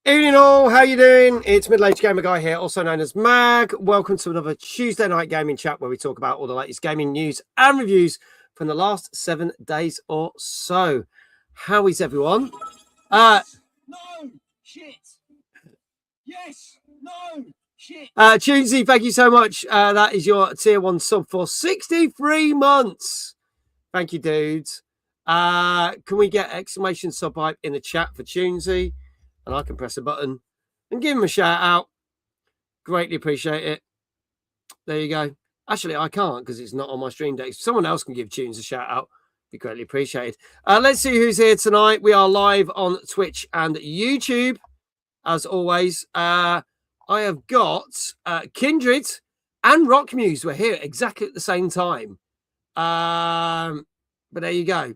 Evening all, how you doing? It's Middle-Aged Gamer Guy here, also known as Mag. Welcome to another Tuesday night gaming chat where we talk about all the latest gaming news and reviews from the last 7 days or so. How is everyone? No, shit. Yes, no, shit. Tunesy, thank you so much. That is your tier 1 sub for 63 months. Thank you, dudes. Can we get exclamation sub hype in the chat for Tunesy? And I can press a button and give him a shout out. Greatly appreciate it. There you go. Actually, I can't because it's not on my stream deck. If someone else can give Tunes a shout out, be greatly appreciated. Let's see who's here tonight. We are live on Twitch and YouTube, as always. I have got Kindred and Rock Muse. We're here exactly at the same time. But there you go.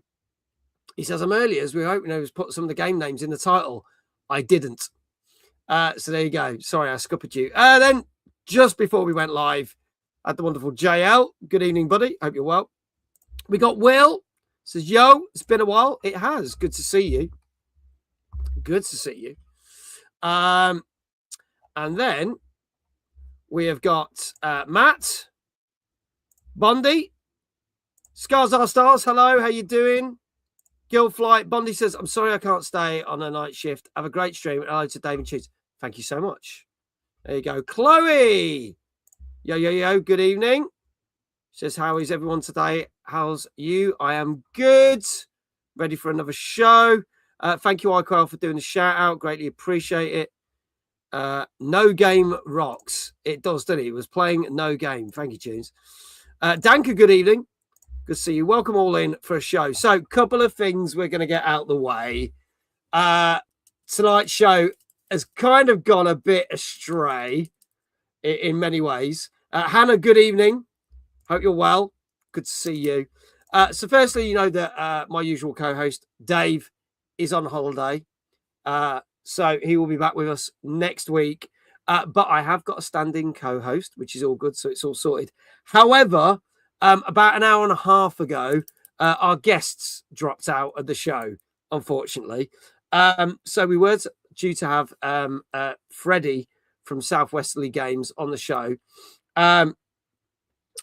He says, I'm early as we were hoping I was put some of the game names in the title. I didn't. So there you go. Sorry, I scuppered you. Then just before we went live, had the wonderful JL. Good evening, buddy. Hope you're well. We got Will. Says, yo, it's been a while. It has. Good to see you. Good to see you. And then we have got Matt. Bondi. Scars Are Stars. Hello, how you doing? Guildflight. Bondi says, I'm sorry I can't stay on a night shift. Have a great stream. Hello to David Cheese. Thank you so much. There you go. Chloe. Yo. Good evening. Says, how is everyone today? How's you? I am good. Ready for another show. Thank you, iQuell, for doing the shout out. Greatly appreciate it. No Game rocks. It does, doesn't it? It was playing No Game. Thank you, Tunes. Danka, good evening. Good to see you. Welcome all in for a show. So, couple of things we're going to get out the way. Tonight's show has kind of gone a bit astray in many ways. Hannah, good evening. Hope you're well. Good to see you. So, firstly, you know that my usual co-host, Dave, is on holiday. So, he will be back with us next week. But I have got a standing co-host, which is all good. So, it's all sorted. However, about an hour and a half ago, our guests dropped out of the show, unfortunately. So we were due to have Freddie from South Westerly Games on the show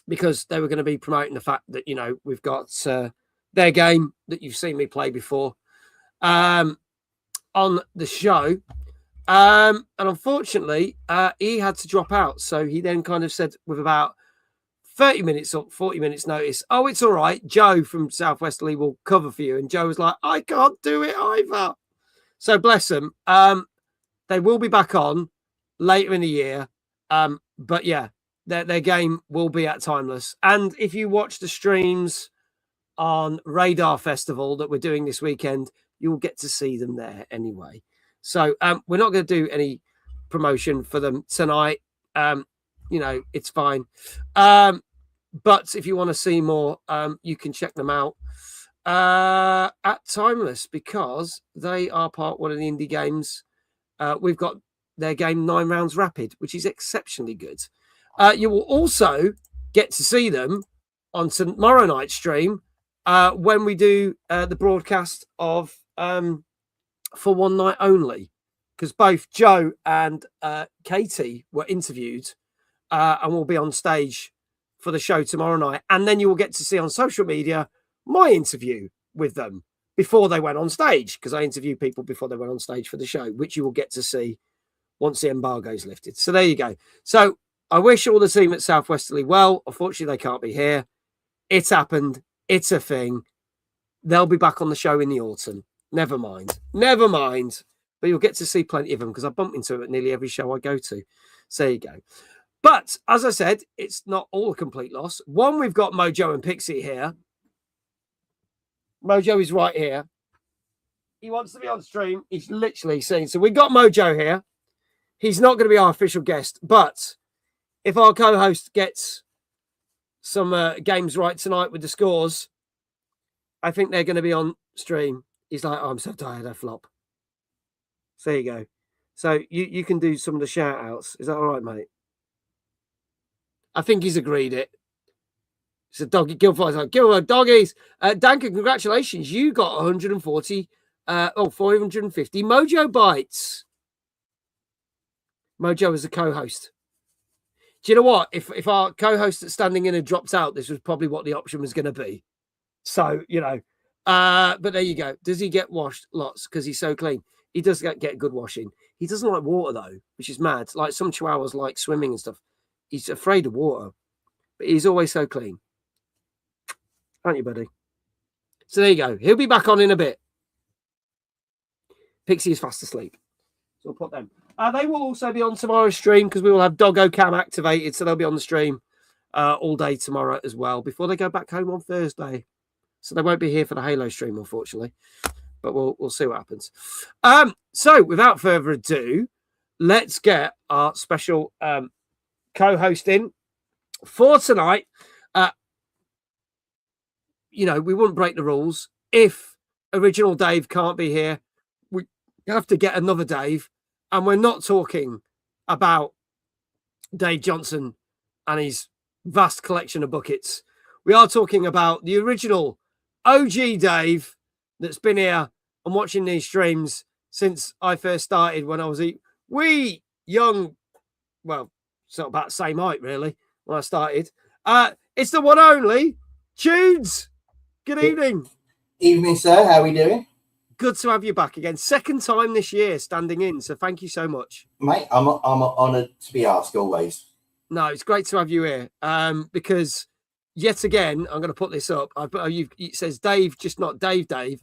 because they were going to be promoting the fact that, you know, we've got their game that you've seen me play before on the show. And unfortunately, he had to drop out. So he then kind of said with about 30 minutes or 40 minutes notice, oh, it's all right. Joe from South Westerly will cover for you. And Joe was like, I can't do it either. So bless them. They will be back on later in the year. But yeah, their game will be at Timeless. And if you watch the streams on Radar Festival that we're doing this weekend, you'll get to see them there anyway. So we're not going to do any promotion for them tonight. You know, it's fine. But if you want to see more, you can check them out at Timeless because they are one of the indie games. We've got their game 9 Rounds Rapid, which is exceptionally good. You will also get to see them on tomorrow night's stream when we do the broadcast of For One Night Only, because both Joe and Katie were interviewed and will be on stage for the show tomorrow night. And then you will get to see on social media my interview with them before they went on stage, because I interviewed people before they went on stage for the show, which you will get to see once the embargo is lifted. So there you go. So I wish all the team at South Westerly well. Unfortunately, they can't be here. It's happened. It's a thing. They'll be back on the show in the autumn. Never mind. But you'll get to see plenty of them because I bump into them at nearly every show I go to. So there you go. But as I said, it's not all a complete loss. One, we've got Mojo and Pixie here. Mojo is right here. He wants to be on stream. He's literally saying, so we've got Mojo here. He's not going to be our official guest, but if our co-host gets some games right tonight with the scores, I think they're going to be on stream. He's like, oh, I'm so tired, I flop. So there you go. So you can do some of the shout outs. Is that all right, mate? I think he's agreed it. It's a doggy. Guildfly's like, doggies. Duncan, congratulations. You got 450 Mojo Bites. Mojo as a co-host. Do you know what? If our co-host that's standing in had dropped out, this was probably what the option was going to be. So, you know, but there you go. Does he get washed? Lots, because he's so clean. He does get good washing. He doesn't like water, though, which is mad. Like some chihuahuas like swimming and stuff. He's afraid of water, but he's always so clean. Aren't you, buddy? So there you go. He'll be back on in a bit. Pixie is fast asleep. So we'll put them. They will also be on tomorrow's stream because we will have Doggo Cam activated. So they'll be on the stream all day tomorrow as well before they go back home on Thursday. So they won't be here for the Halo stream, unfortunately. But we'll see what happens. So without further ado, let's get our special co-host in for tonight. You know, we wouldn't break the rules. If original Dave can't be here, we have to get another Dave. And we're not talking about Dave Johnson and his vast collection of buckets. We are talking about the original OG Dave that's been here and watching these streams since I first started when I was a wee young, well, sort of about the same height, really, when I started. It's the one only, Tunes. Good evening. Evening, sir. How are we doing? Good to have you back again. Second time this year standing in, so thank you so much. Mate, I'm honoured to be asked always. No, it's great to have you here because yet again, I'm going to put this up. It says Dave, just not Dave.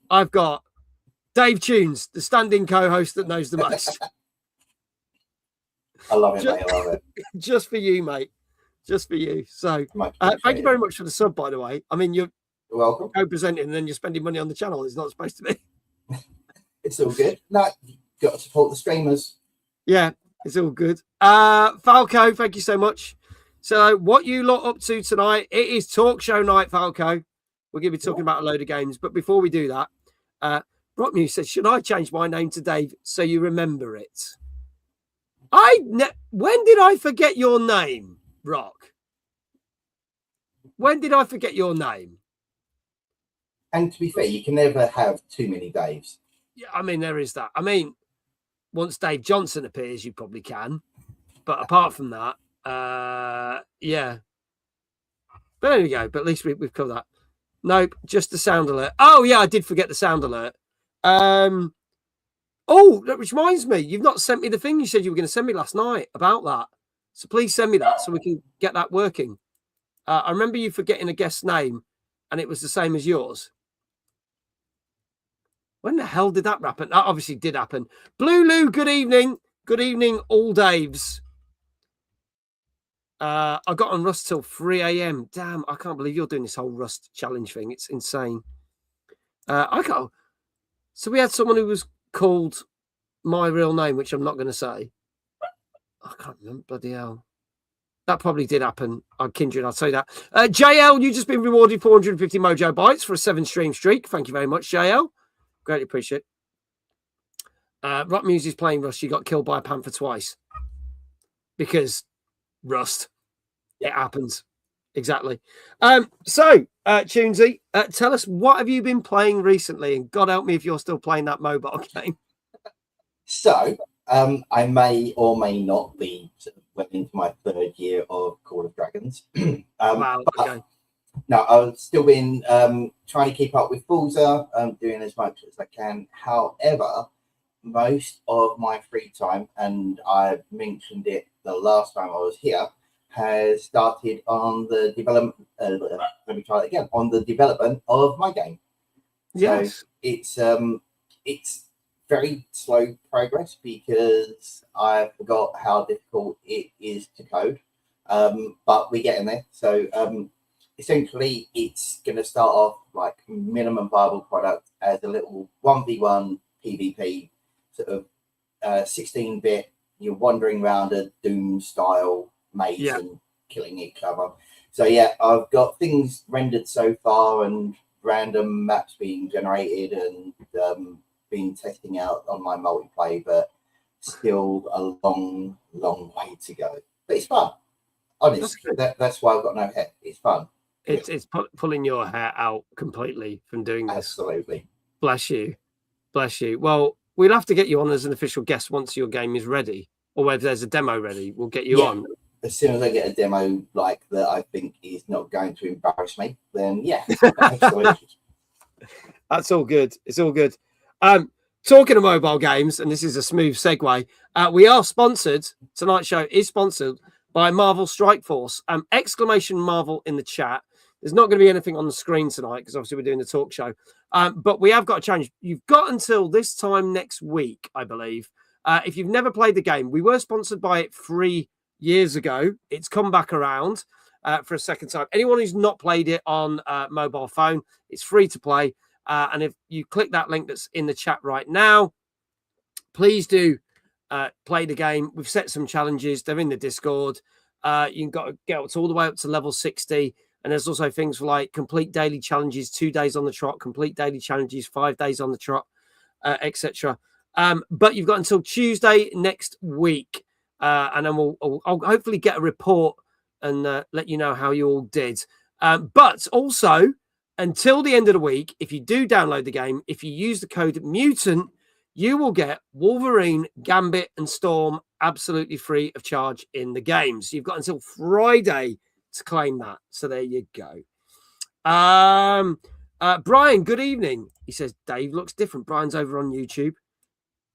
I've got Dave Tunes, the standing co-host that knows the most. I love it, mate. I love it. Just for you, mate. Just for you. So thank you very much for the sub, by the way. I mean, you're welcome. Co-presenting and then you're spending money on the channel. It's not supposed to be. It's all good. No, you've got to support the streamers. Yeah, it's all good. Falco, thank you so much. So what you lot up to tonight, it is talk show night, Falco. We're going to be talking about a load of games. But before we do that, Rock Muse says, should I change my name to Dave so you remember it? When did I forget your name, Rock? When did I forget your name? And to be fair, you can never have too many Daves. Yeah, I mean, there is that. I mean, once Dave Johnson appears, you probably can. But apart from that, yeah. But there we go. But at least we've covered that. Nope, just the sound alert. Oh, yeah, I did forget the sound alert. Oh, that reminds me. You've not sent me the thing you said you were going to send me last night about that. So please send me that so we can get that working. I remember you forgetting a guest's name, and it was the same as yours. When the hell did that happen? That obviously did happen. Blue Lou, good evening. Good evening, all Daves. I got on Rust till 3 a.m. Damn, I can't believe you're doing this whole Rust challenge thing. It's insane. So we had someone who was called my real name, which I'm not going to say. I can't remember. Bloody hell. That probably did happen. I'm Kindred, I'll say that. JL, you've just been rewarded 450 Mojo Bytes for a 7-stream streak. Thank you very much, JL. Greatly appreciate it. Rock Muse is playing Rust. You got killed by a panther twice. Because Rust. It happens. Exactly. So, Tunesy, tell us, what have you been playing recently? And God help me if you're still playing that mobile game. So, I may or may not be went into my 3rd year of Call of Dragons. Wow, okay. No, I've still been trying to keep up with Forza, doing as much as I can. However, most of my free time, and I mentioned it the last time I was here, has started on the development. Let me try that again. On the development of my game. Yes, so it's very slow progress because I forgot how difficult it is to code. But we're getting there. So essentially, it's going to start off like minimum viable product as a little 1v1 PvP sort of 16-bit. You're wandering around a Doom style maze and killing each other. So yeah, I've got things rendered so far and random maps being generated and been testing out on my multiplayer, but still a long way to go. But it's fun. Honestly, that's why I've got no hair. It's fun. It's pulling your hair out completely from doing this. Absolutely. Bless you. Bless you. Well, we'll have to get you on as an official guest once your game is ready. or whether there's a demo ready, we'll get you on. As soon as I get a demo like that I think is not going to embarrass me, then yeah. That's all good. It's all good. Talking of mobile games, and this is a smooth segue, we are sponsored. Tonight's show is sponsored by Marvel Strike Force. Exclamation Marvel in the chat. There's not going to be anything on the screen tonight because obviously we're doing the talk show. But we have got a challenge. You've got until this time next week, I believe. If you've never played the game, we were sponsored by it 3 years ago. It's come back around for a second time. Anyone who's not played it on mobile phone, it's free to play. And if you click that link that's in the chat right now, please do play the game. We've set some challenges. They're in the Discord. You've got to get all the way up to level 60. And there's also things like complete daily challenges, 2 days on the trot, complete daily challenges, 5 days on the trot, etc. But you've got until Tuesday next week. And then I'll hopefully get a report and let you know how you all did. But also, until the end of the week, if you do download the game, if you use the code MUTANT, you will get Wolverine, Gambit, and Storm absolutely free of charge in the game. So you've got until Friday to claim that. So there you go. Brian, good evening. He says Dave looks different. Brian's over on YouTube.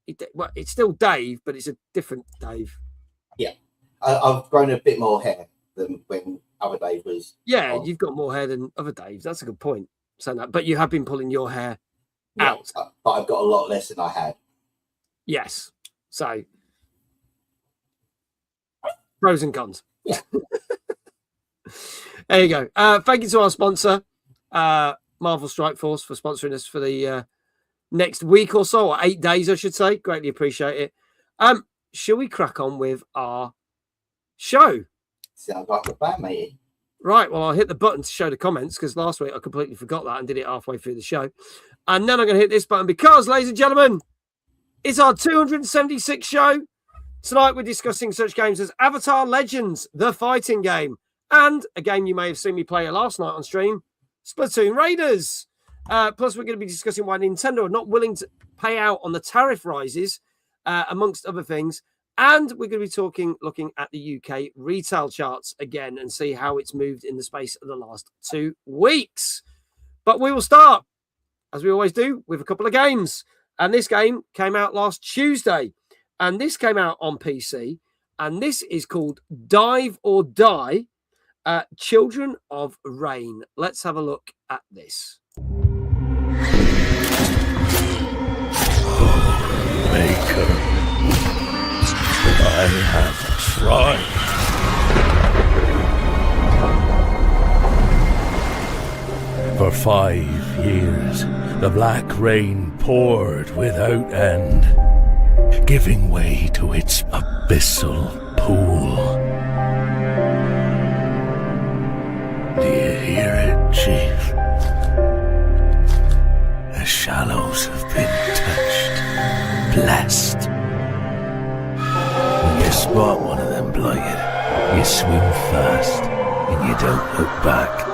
It's still Dave, but it's a different Dave. Yeah, I've grown a bit more hair than when other Dave was. Yeah, you've got more hair than other Daves. That's a good point. Saying that, but you have been pulling your hair out. But I've got a lot less than I had. Yes. So pros and cons. Yeah. There you go. Thank you to our sponsor, Marvel Strike Force, for sponsoring us for the next week or so, or 8 days, I should say. Greatly appreciate it. Shall we crack on with our show? Sounds like a plan, matey. Right. Well, I'll hit the button to show the comments because last week I completely forgot that and did it halfway through the show. And then I'm going to hit this button because, ladies and gentlemen, it's our 276th show. Tonight we're discussing such games as Avatar Legends, the fighting game, and a game you may have seen me play last night on stream, Splatoon Raiders. Plus, we're going to be discussing why Nintendo are not willing to pay out on the tariff rises, amongst other things. And we're going to be looking at the UK retail charts again and see how it's moved in the space of the last 2 weeks. But we will start, as we always do, with a couple of games. And this game came out last Tuesday. And this came out on PC. And this is called Dive or Die, Children of Rain. Let's have a look at this. Maker, I have tried. For 5 years, the black rain poured without end, giving way to its abyssal pool. Do you hear it, Chief? The shallows have been touched, blessed. When you spot one of them blighted, you swim fast and you don't look back.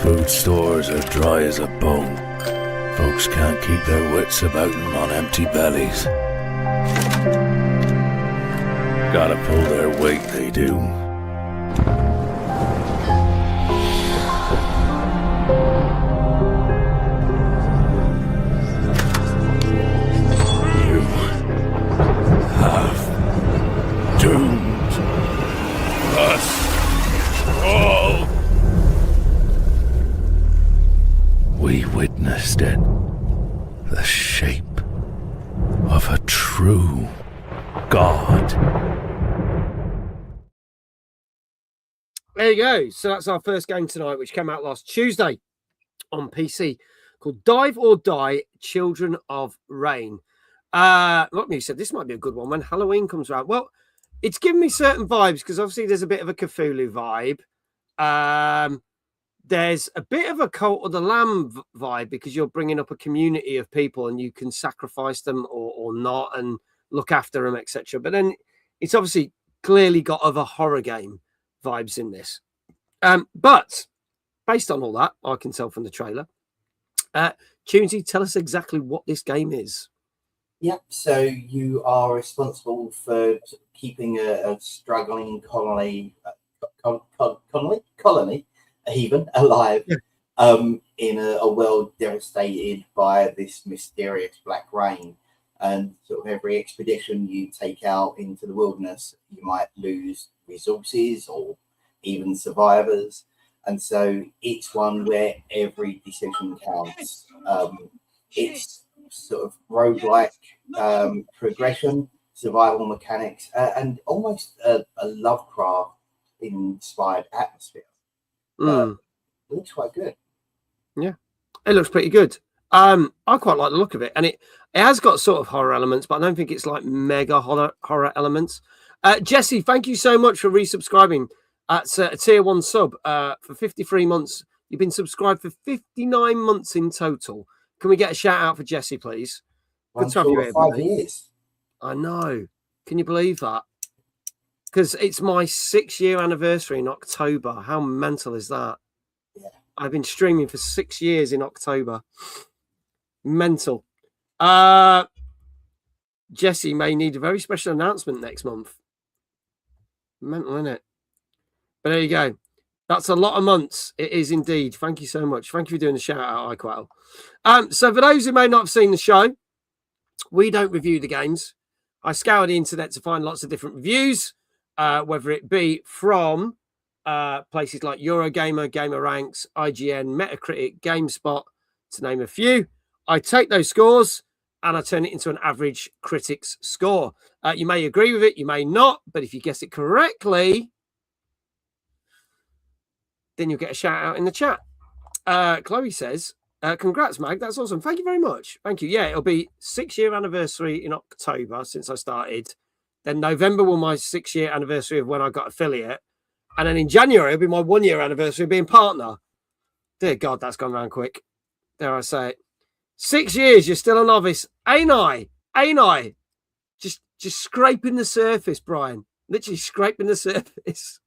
Food stores are dry as a bone. Folks can't keep their wits about them on empty bellies. Gotta pull their weight, they do. You have doomed us all. We witnessed it. The shape of a true God. There you go. So that's our first game tonight, which came out last Tuesday on PC, called Dive or Die, Children of Rain. Like you said, this might be a good one when Halloween comes around. Well, it's given me certain vibes because obviously there's a bit of a Cthulhu vibe. There's a bit of a Cult of the Lamb vibe because you're bringing up a community of people and you can sacrifice them or not and look after them, etc. But then it's obviously clearly got other horror game vibes in this. But based on all that, I can tell from the trailer. Tunesy, tell us exactly what this game is. Yep. So you are responsible for keeping a struggling colony, colony, even alive, Yeah. in a world devastated by this mysterious black rain. And sort of every expedition you take out into the wilderness, you might lose resources or even survivors. And so it's one where every decision counts. It's sort of roguelike progression, survival mechanics, and almost a Lovecraft inspired atmosphere. Mm. It looks quite good. It looks pretty good. I quite like the look of it, and it has got sort of horror elements, but I don't think it's like mega horror elements. Jesse, thank you so much for resubscribing. That's a tier 1 sub for 53 months. You've been subscribed for 59 months in total. Can we get a shout out for Jesse, please? Good to have you here, 5 buddy. years. I know. Can you believe that? Because it's my 6-year anniversary in October. How mental is that? Yeah. I've been streaming for 6 years in October. Mental. Jesse may need a very special announcement next month. Mental, isn't it? But there you go. That's a lot of months. It is indeed. Thank you so much. Thank you for doing the shout out, iQuell. So for those who may not have seen the show, we don't review the games. I scour the internet to find lots of different reviews, whether it be from places like Eurogamer, GamerRanks, IGN, Metacritic, GameSpot, to name a few. I take those scores and I turn it into an average critic's score. You may agree with it, you may not, but if you guess it correctly, then you'll get a shout out in the chat. Chloe says, congrats, Mag. That's awesome. Thank you very much. Thank you. Yeah, it'll be 6-year anniversary in October since I started. Then November will my 6-year anniversary of when I got affiliate. And then in January, it'll be my 1-year anniversary of being partner. Dear God, that's gone round quick. Dare I say it. 6 years, you're still a novice. Ain't I? Ain't I? Just scraping the surface, Brian. Literally scraping the surface.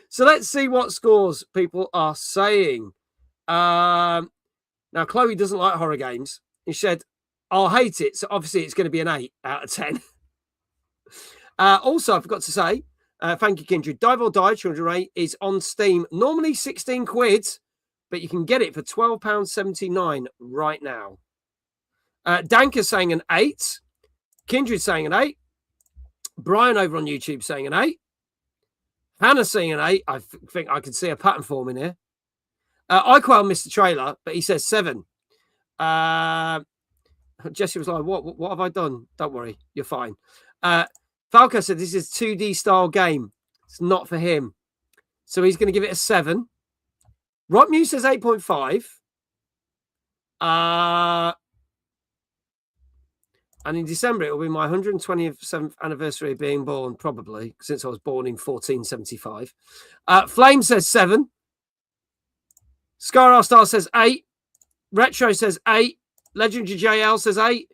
So let's see what scores people are saying. Now, Chloe doesn't like horror games. She said, I'll hate it. So obviously it's going to be an 8 out of 10. Also, I forgot to say, thank you, Kindred. Dive or Die, Children Ray, is on Steam. Normally 16 quid, but you can get it for £12.79 right now. Danker saying an 8. Kindred saying an 8. Brian over on YouTube saying an 8. Hannah saying an 8. I think I can see a pattern forming here. iQuell missed the trailer, but he says 7. Jesse was like, what have I done? Don't worry, you're fine. Falco said this is a 2D style game. It's not for him. So he's going to give it a 7. Rock Muse says 8.5. And in December, it will be my 127th anniversary of being born, probably, since I was born in 1475. Flame says 7. Scar Star says 8. Retro says 8. Legendary JL says 8.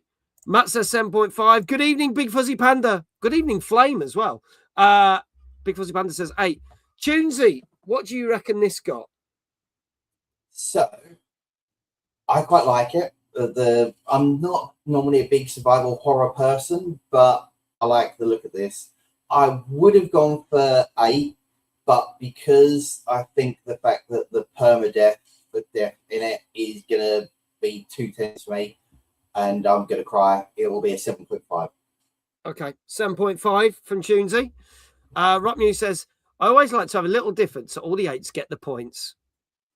Matt says 7.5. Good evening, Big Fuzzy Panda. Good evening, Flame, as well. Big Fuzzy Panda says 8. Tunesy, what do you reckon this got? So, I quite like it. I'm not normally a big survival horror person, but I like the look of this. I would have gone for 8, but because I think the fact that the permadeath, the death in it, is going to be too tense for me, and I'm going to cry, it will be a 7.5. Okay, 7.5 from Tunesy. Rockmew says, I always like to have a little difference so all the 8s get the points,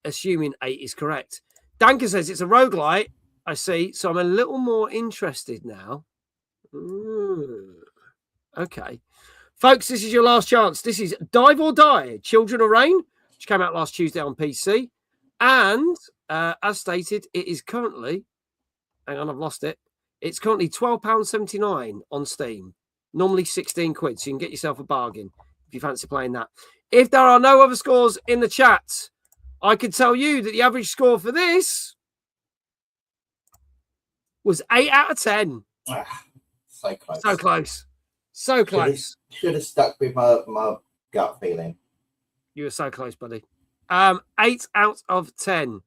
assuming 8 is correct. Danker says it's a roguelite. I see, so I'm a little more interested now. Okay. Folks, this is your last chance. This is Dive or Die, Children of Rain, which came out last Tuesday on PC. And as stated, it is currently, hang on, I've lost it. It's currently £12.79 on Steam. Normally 16 quid, so you can get yourself a bargain if you fancy playing that. If there are no other scores in the chat, I could tell you that the average score for this was 8 out of 10. So close. So close. So close. Should have stuck with my gut feeling. You were so close, buddy. 8 out of 10.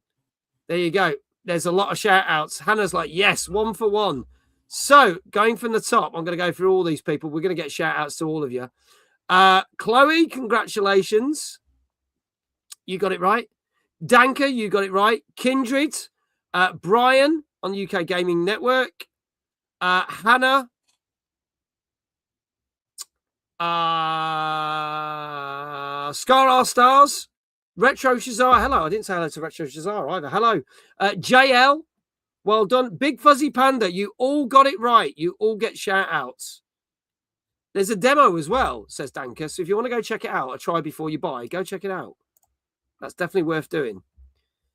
There you go. There's a lot of shout outs. Hannah's like, yes, 1 for 1. So going from the top, I'm going to go through all these people. We're going to get shout outs to all of you. Chloe, congratulations. You got it right. Danka, you got it right. Kindred, Brian on UK Gaming Network, Hannah, Scar R Stars, Retro Shazar. Hello, I didn't say hello to Retro Shazar either. Hello, JL. Well done. Big Fuzzy Panda, you all got it right. You all get shout outs. There's a demo as well, says Danka. So if you want to go check it out, a try before you buy, go check it out. That's definitely worth doing.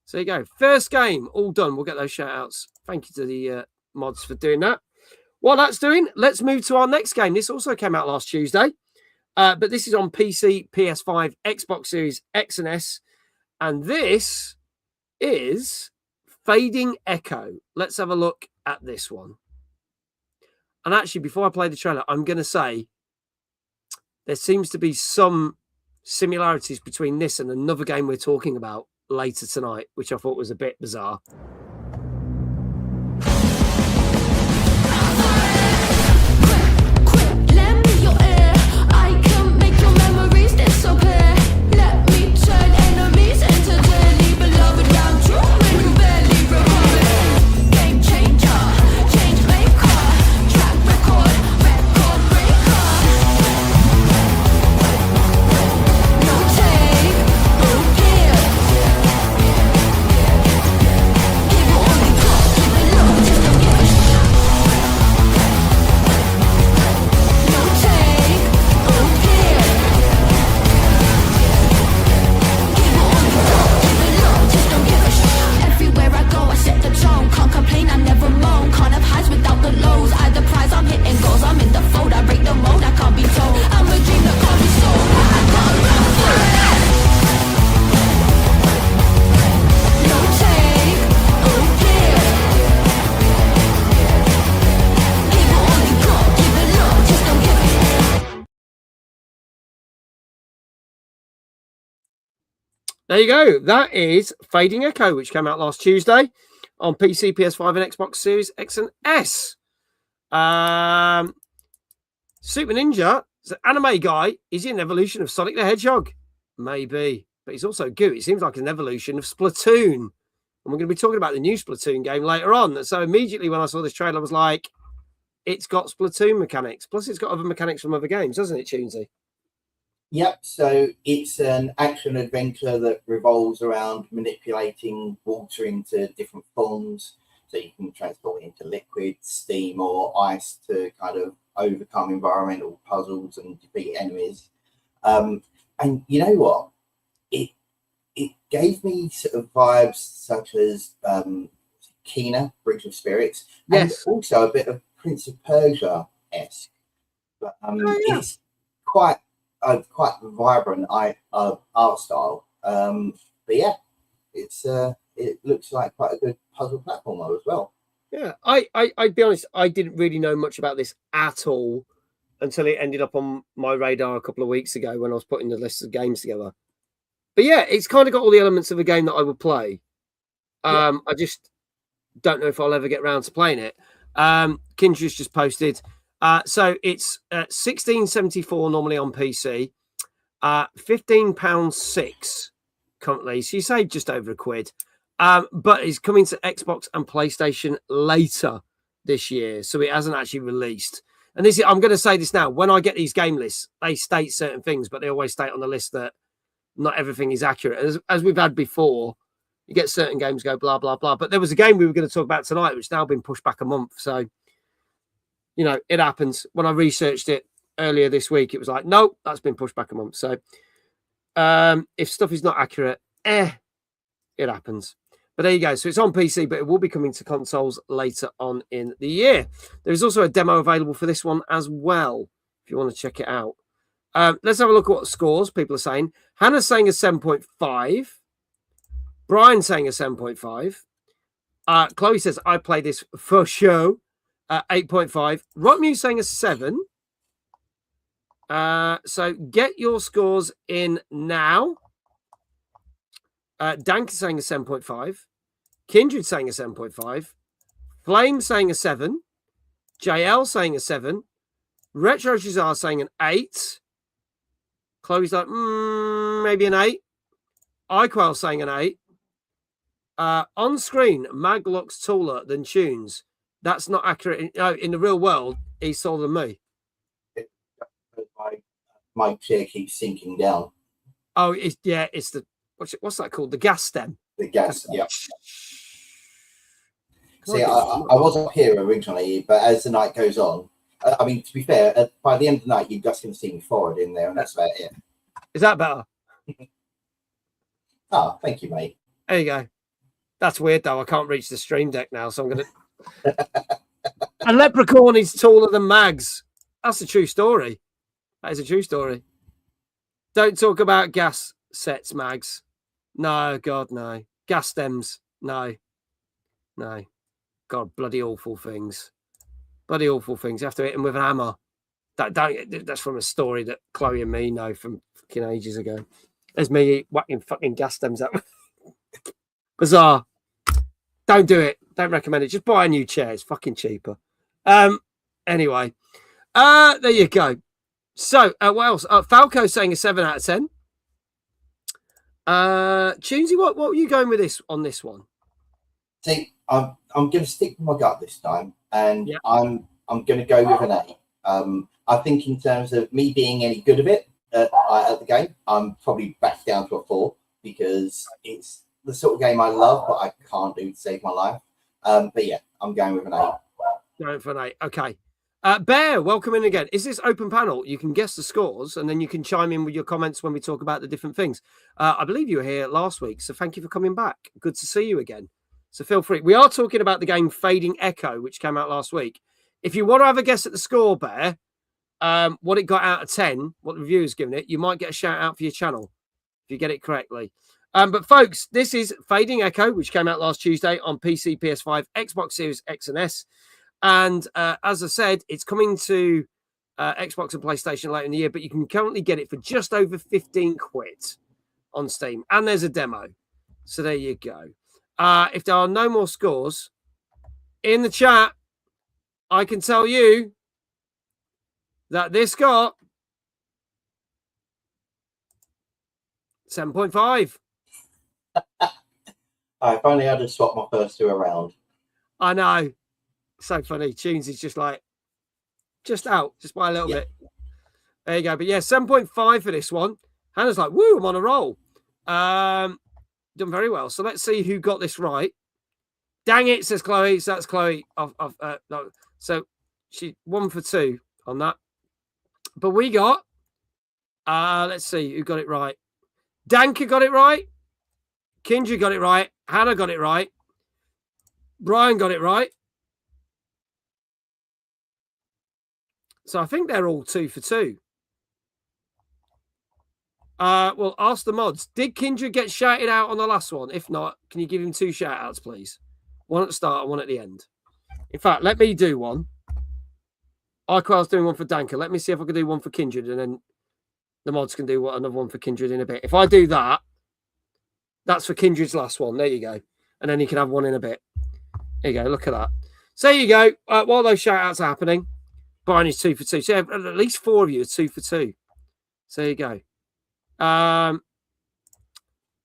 So there you go. First game, all done. We'll get those shout outs. Thank you to the mods for doing that. While that's doing, let's move to our next game. This also came out last Tuesday, but this is on PC, PS5, Xbox Series X and S. And this is Fading Echo. Let's have a look at this one. And actually, before I play the trailer, I'm going to say there seems to be some similarities between this and another game we're talking about later tonight, which I thought was a bit bizarre. There you go. That is Fading Echo, which came out last Tuesday on PC, PS5, and Xbox Series X and S. Super Ninja, the anime guy, is he an evolution of Sonic the Hedgehog? Maybe, but he's also Goo. It seems like an evolution of Splatoon. And we're going to be talking about the new Splatoon game later on. So immediately when I saw this trailer, I was like, it's got Splatoon mechanics. Plus, it's got other mechanics from other games, doesn't it, Tunesy? Yep, so it's an action adventure that revolves around manipulating water into different forms. So you can transport it into liquid, steam, or ice to kind of overcome environmental puzzles and defeat enemies. And you know what? It gave me sort of vibes such as Kena, Bridge of Spirits, Yes, and also a bit of Prince of Persia-esque. But it's quite vibrant art style. But yeah, it looks like quite a good puzzle platformer as well. Yeah, I'd be honest, I didn't really know much about this at all until it ended up on my radar a couple of weeks ago when I was putting the list of games together. But yeah, it's kind of got all the elements of a game that I would play. I just don't know if I'll ever get around to playing it. Kindred's just posted. So it's £16.74 normally on PC, £15.06 currently. So you save just over £1. But it's coming to Xbox and PlayStation later this year, so it hasn't actually released. And this is, I'm going to say this now. When I get these game lists, they state certain things, but they always state on the list that not everything is accurate. As we've had before, you get certain games go blah blah blah. But there was a game we were going to talk about tonight, which now been pushed back a month. So you know, it happens. When I researched it earlier this week, it was like, nope, that's been pushed back a month. So if stuff is not accurate, it happens. But there you go. So it's on PC, but it will be coming to consoles later on in the year. There is also a demo available for this one as well, if you want to check it out. Let's have a look at what scores people are saying. Hannah's saying a 7.5. Brian's saying a 7.5. Chloe says, I play this for show. 8.5. Rockmuse saying a 7. So get your scores in now. Dank is saying a 7.5. Kindred saying a 7.5. Flame saying a 7. JL saying a 7. Retro Shazar saying an 8. Chloe's like, maybe an 8. iQuell saying an 8. On screen, Mag looks taller than Tunes. That's not accurate. In the real world, he's taller than me. My chair keeps sinking down. Oh, it's the what's that called? The gas stem. The gas, yeah. See, I was up here originally, but as the night goes on, I mean, to be fair, by the end of the night, you're just going to see me forward in there, and that's about it. Is that better? Oh, thank you, mate. There you go. That's weird, though. I can't reach the stream deck now, so I'm going to... A leprechaun is taller than Mags. That's a true story. That is a true story. Don't talk about gas sets, Mags. No, God, no. Gas stems. No. No. God, bloody awful things. Bloody awful things. You have to hit them with an hammer. That's from a story that Chloe and me know from fucking ages ago. There's me whacking fucking gas stems up. Bizarre. Don't do it. Don't recommend it. Just buy a new chair. It's fucking cheaper. Anyway. There you go. So, what else? Falco saying a 7 out of 10. Tunesy, what were you going with this on this one? See, I'm going to stick with my gut this time, and yeah. I'm going to go with an 8. I think in terms of me being any good of it at the game, I'm probably back down to a 4 because it's the sort of game I love, but I can't do to save my life. But yeah, I'm going with an 8. Going for an 8. Okay. Bear, welcome in again. Is this open panel? You can guess the scores and then you can chime in with your comments when we talk about the different things. I believe you were here last week, so thank you for coming back. Good to see you again. So feel free. We are talking about the game Fading Echo, which came out last week. If you want to have a guess at the score, Bear, what it got out of 10, what the reviewer's given it, you might get a shout out for your channel if you get it correctly. But folks, this is Fading Echo, which came out last Tuesday on PC, PS5, Xbox Series X and S. And as I said, it's coming to Xbox and PlayStation later in the year, but you can currently get it for just over 15 quid on Steam. And there's a demo. So there you go. If there are no more scores in the chat, I can tell you that this got 7.5. I finally had to swap my first 2 around. I know. So funny. Tunes is just like, just out, just by a little bit. There you go. But yeah, 7.5 for this one. Hannah's like, woo, I'm on a roll. Done very well. So let's see who got this right. Dang it, says Chloe. So that's Chloe. No. So she 1 for 2 on that. But we got, let's see who got it right. Danka got it right. Kindra got it right. Hannah got it right. Brian got it right. So I think they're all 2 for 2. Well, ask the mods. Did Kindra get shouted out on the last one? If not, can you give him 2 shout outs, please? One at the start and one at the end. In fact, let me do one. iQuell's doing one for Danka. Let me see if I can do one for Kindred, and then the mods can do another one for Kindred in a bit. If I do that, that's for Kindred's last one. There you go. And then you can have one in a bit. There you go. Look at that. So there you go. While those shout outs are happening, Brian is 2 for 2. So at least 4 of you are 2 for 2. So there you go.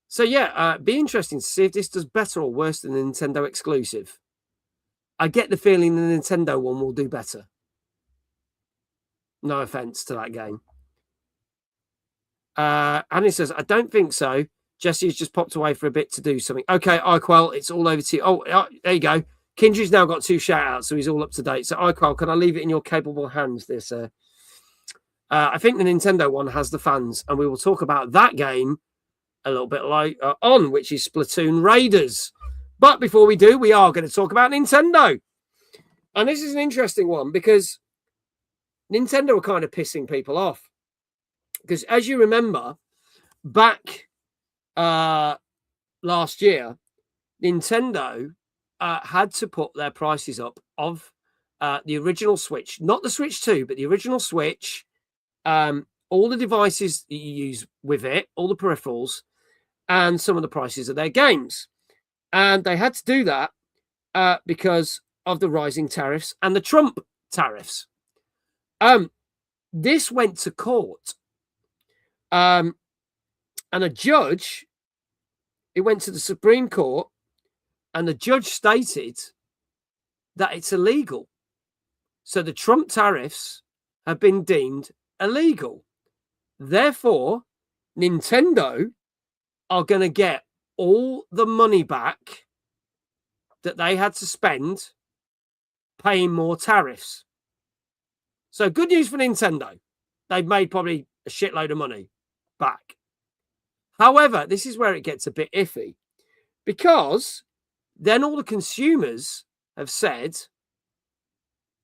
So yeah, be interesting to see if this does better or worse than the Nintendo exclusive. I get the feeling the Nintendo one will do better. No offense to that game. Annie says, I don't think so. Jesse has just popped away for a bit to do something. Okay, iQuell, it's all over to you. Oh, there you go. Kindred's now got 2 shout outs, so he's all up to date. So iQuell, can I leave it in your capable hands, dear sir? I think the Nintendo one has the fans, and we will talk about that game a little bit later on, which is Splatoon Raiders. But before we do, we are going to talk about Nintendo. And this is an interesting one because Nintendo are kind of pissing people off. Because as you remember, back last year, Nintendo had to put their prices up of the original Switch. Not the Switch 2, but the original Switch. All the devices that you use with it, all the peripherals, and some of the prices of their games. And they had to do that because of the rising tariffs and the Trump tariffs. This went to court. And a judge, it went to the Supreme Court, and the judge stated that it's illegal. So the Trump tariffs have been deemed illegal. Therefore, Nintendo are going to get all the money back that they had to spend paying more tariffs. So good news for Nintendo. They've made probably a shitload of money back. However, this is where it gets a bit iffy, because then all the consumers have said,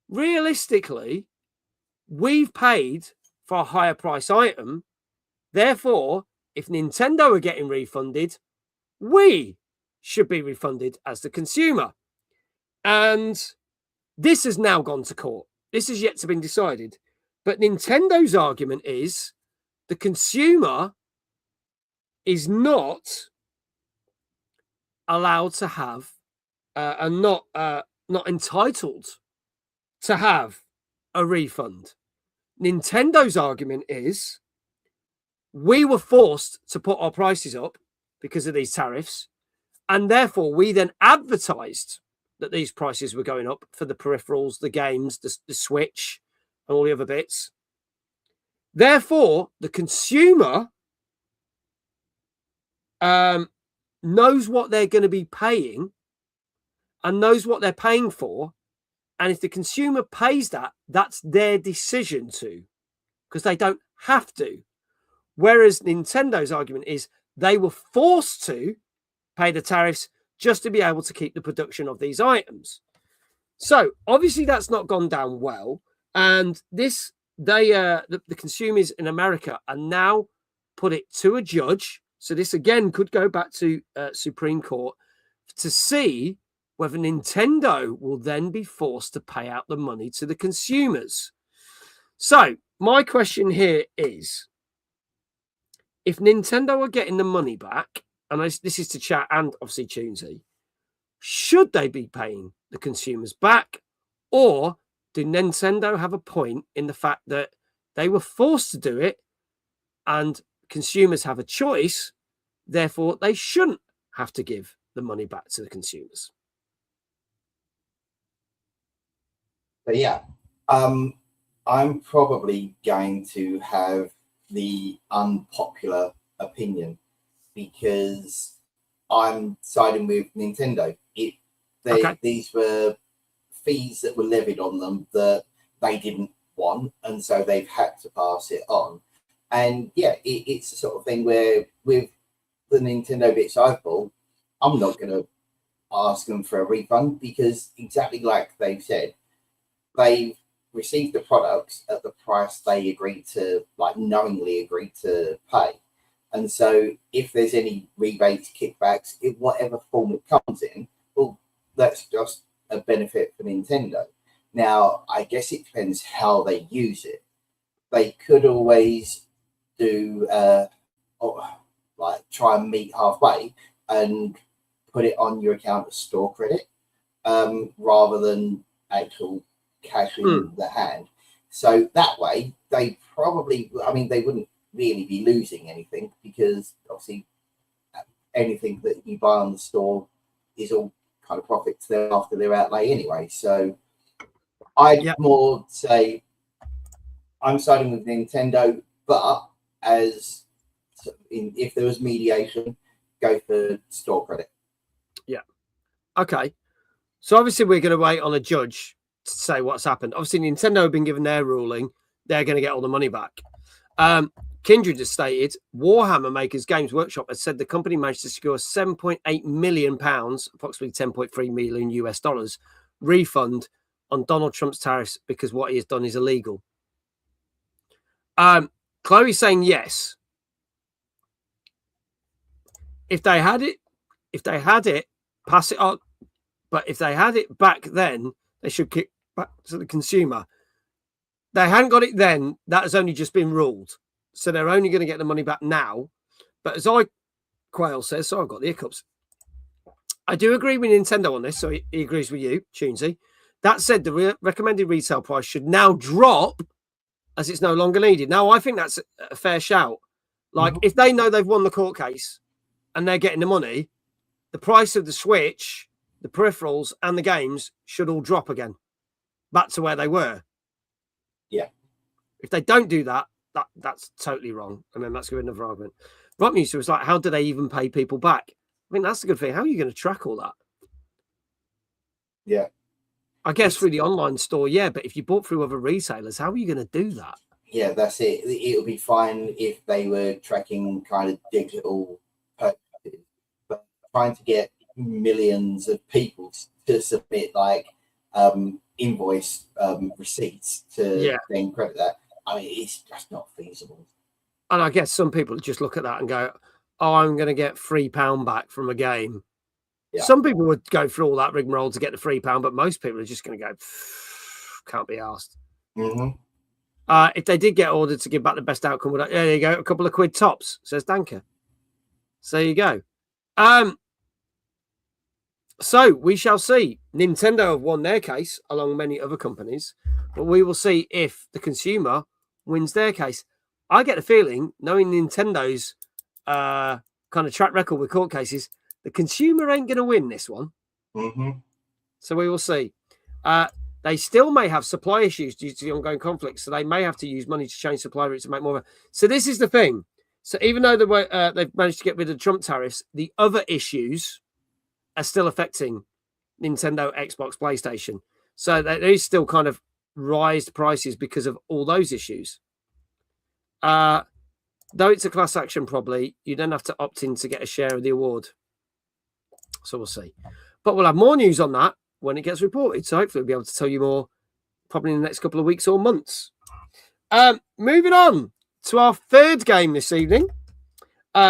realistically, we've paid for a higher price item. Therefore, if Nintendo are getting refunded, we should be refunded as the consumer. And this has now gone to court. This is yet to be decided. But Nintendo's argument is the consumer is not allowed to have and not entitled to have a refund. Nintendo's argument is we were forced to put our prices up because of these tariffs, and therefore we then advertised that these prices were going up for the peripherals, the games, the Switch, and all the other bits. Therefore, the consumer knows what they're going to be paying and knows what they're paying for. And if the consumer pays that, that's their decision to, because they don't have to. Whereas Nintendo's argument is they were forced to pay the tariffs just to be able to keep the production of these items. So obviously that's not gone down well. And this, the consumers in America are now put it to a judge. So this again could go back to Supreme Court to see whether Nintendo will then be forced to pay out the money to the consumers. So my question here is, if Nintendo are getting the money back, and this is to chat and obviously Tunesy, should they be paying the consumers back, or do Nintendo have a point in the fact that they were forced to do it and consumers have a choice, therefore they shouldn't have to give the money back to the consumers? But yeah, I'm probably going to have the unpopular opinion because I'm siding with Nintendo. These were fees that were levied on them that they didn't want, and so they've had to pass it on. And yeah, it's the sort of thing where with the Nintendo bits I've bought, I'm not going to ask them for a refund because exactly like they've said, they've received the products at the price they agreed to, like knowingly agreed to pay. And so if there's any rebates, kickbacks, in whatever form it comes in, well, that's just a benefit for Nintendo. Now, I guess it depends how they use it. They could always do, like try and meet halfway and put it on your account as store credit rather than actual cash in the hand. So that way, they probably, they wouldn't really be losing anything because obviously anything that you buy on the store is all kind of profit to them after their outlay anyway. So I'd more say I'm siding with Nintendo, but if there was mediation, go for store credit. Yeah. Okay. So obviously we're going to wait on a judge to say what's happened. Obviously Nintendo have been given their ruling. They're going to get all the money back. Kindred has stated Warhammer Makers Games Workshop has said the company managed to secure £7.8 million, approximately 10.3 million US dollars, refund on Donald Trump's tariffs because what he has done is illegal. Chloe's saying yes. If they had it, pass it on. But if they had it back then, they should kick back to the consumer. They hadn't got it then. That has only just been ruled. So they're only going to get the money back now. But as Quail says, so I've got the hiccups. I do agree with Nintendo on this. So he agrees with you, Tunesy. That said, the recommended retail price should now drop as it's no longer needed. Now, I think that's a fair shout. Like, if they know they've won the court case and they're getting the money, the price of the Switch, the peripherals, and the games should all drop again back to where they were. Yeah. If they don't do that, that's totally wrong. And then that's going to be another argument. Rock Music was like, how do they even pay people back? I mean, that's the good thing. How are you going to track all that? Yeah. I guess through the online store, yeah. But if you bought through other retailers, how are you going to do that? Yeah, that's it. It would be fine if they were tracking kind of digital purchases, but trying to get millions of people to submit like invoice receipts to then credit that. I mean, it's just not feasible. And I guess some people just look at that and go, oh, I'm going to get £3 back from a game. Yeah. Some people would go through all that rigmarole to get the £3, but most people are just going to go, can't be asked. If they did get ordered to give back the best outcome, there you go, a couple of quid tops, says Danker. So there you go. So we shall see. Nintendo have won their case, along many other companies, but we will see if the consumer wins their case. I get the feeling, knowing Nintendo's kind of track record with court cases, the consumer ain't going to win this one. So we will see. They still may have supply issues due to the ongoing conflict, so they may have to use money to change supply routes to make more. So this is the thing. So even though they've managed to get rid of the Trump tariffs, the other issues are still affecting Nintendo, Xbox, PlayStation. So there is still kind of raised prices because of all those issues. Though it's a class action, probably, you don't have to opt in to get a share of the award. So we'll see. But we'll have more news on that when it gets reported. So hopefully we'll be able to tell you more probably in the next couple of weeks or months. Moving on to our third game this evening.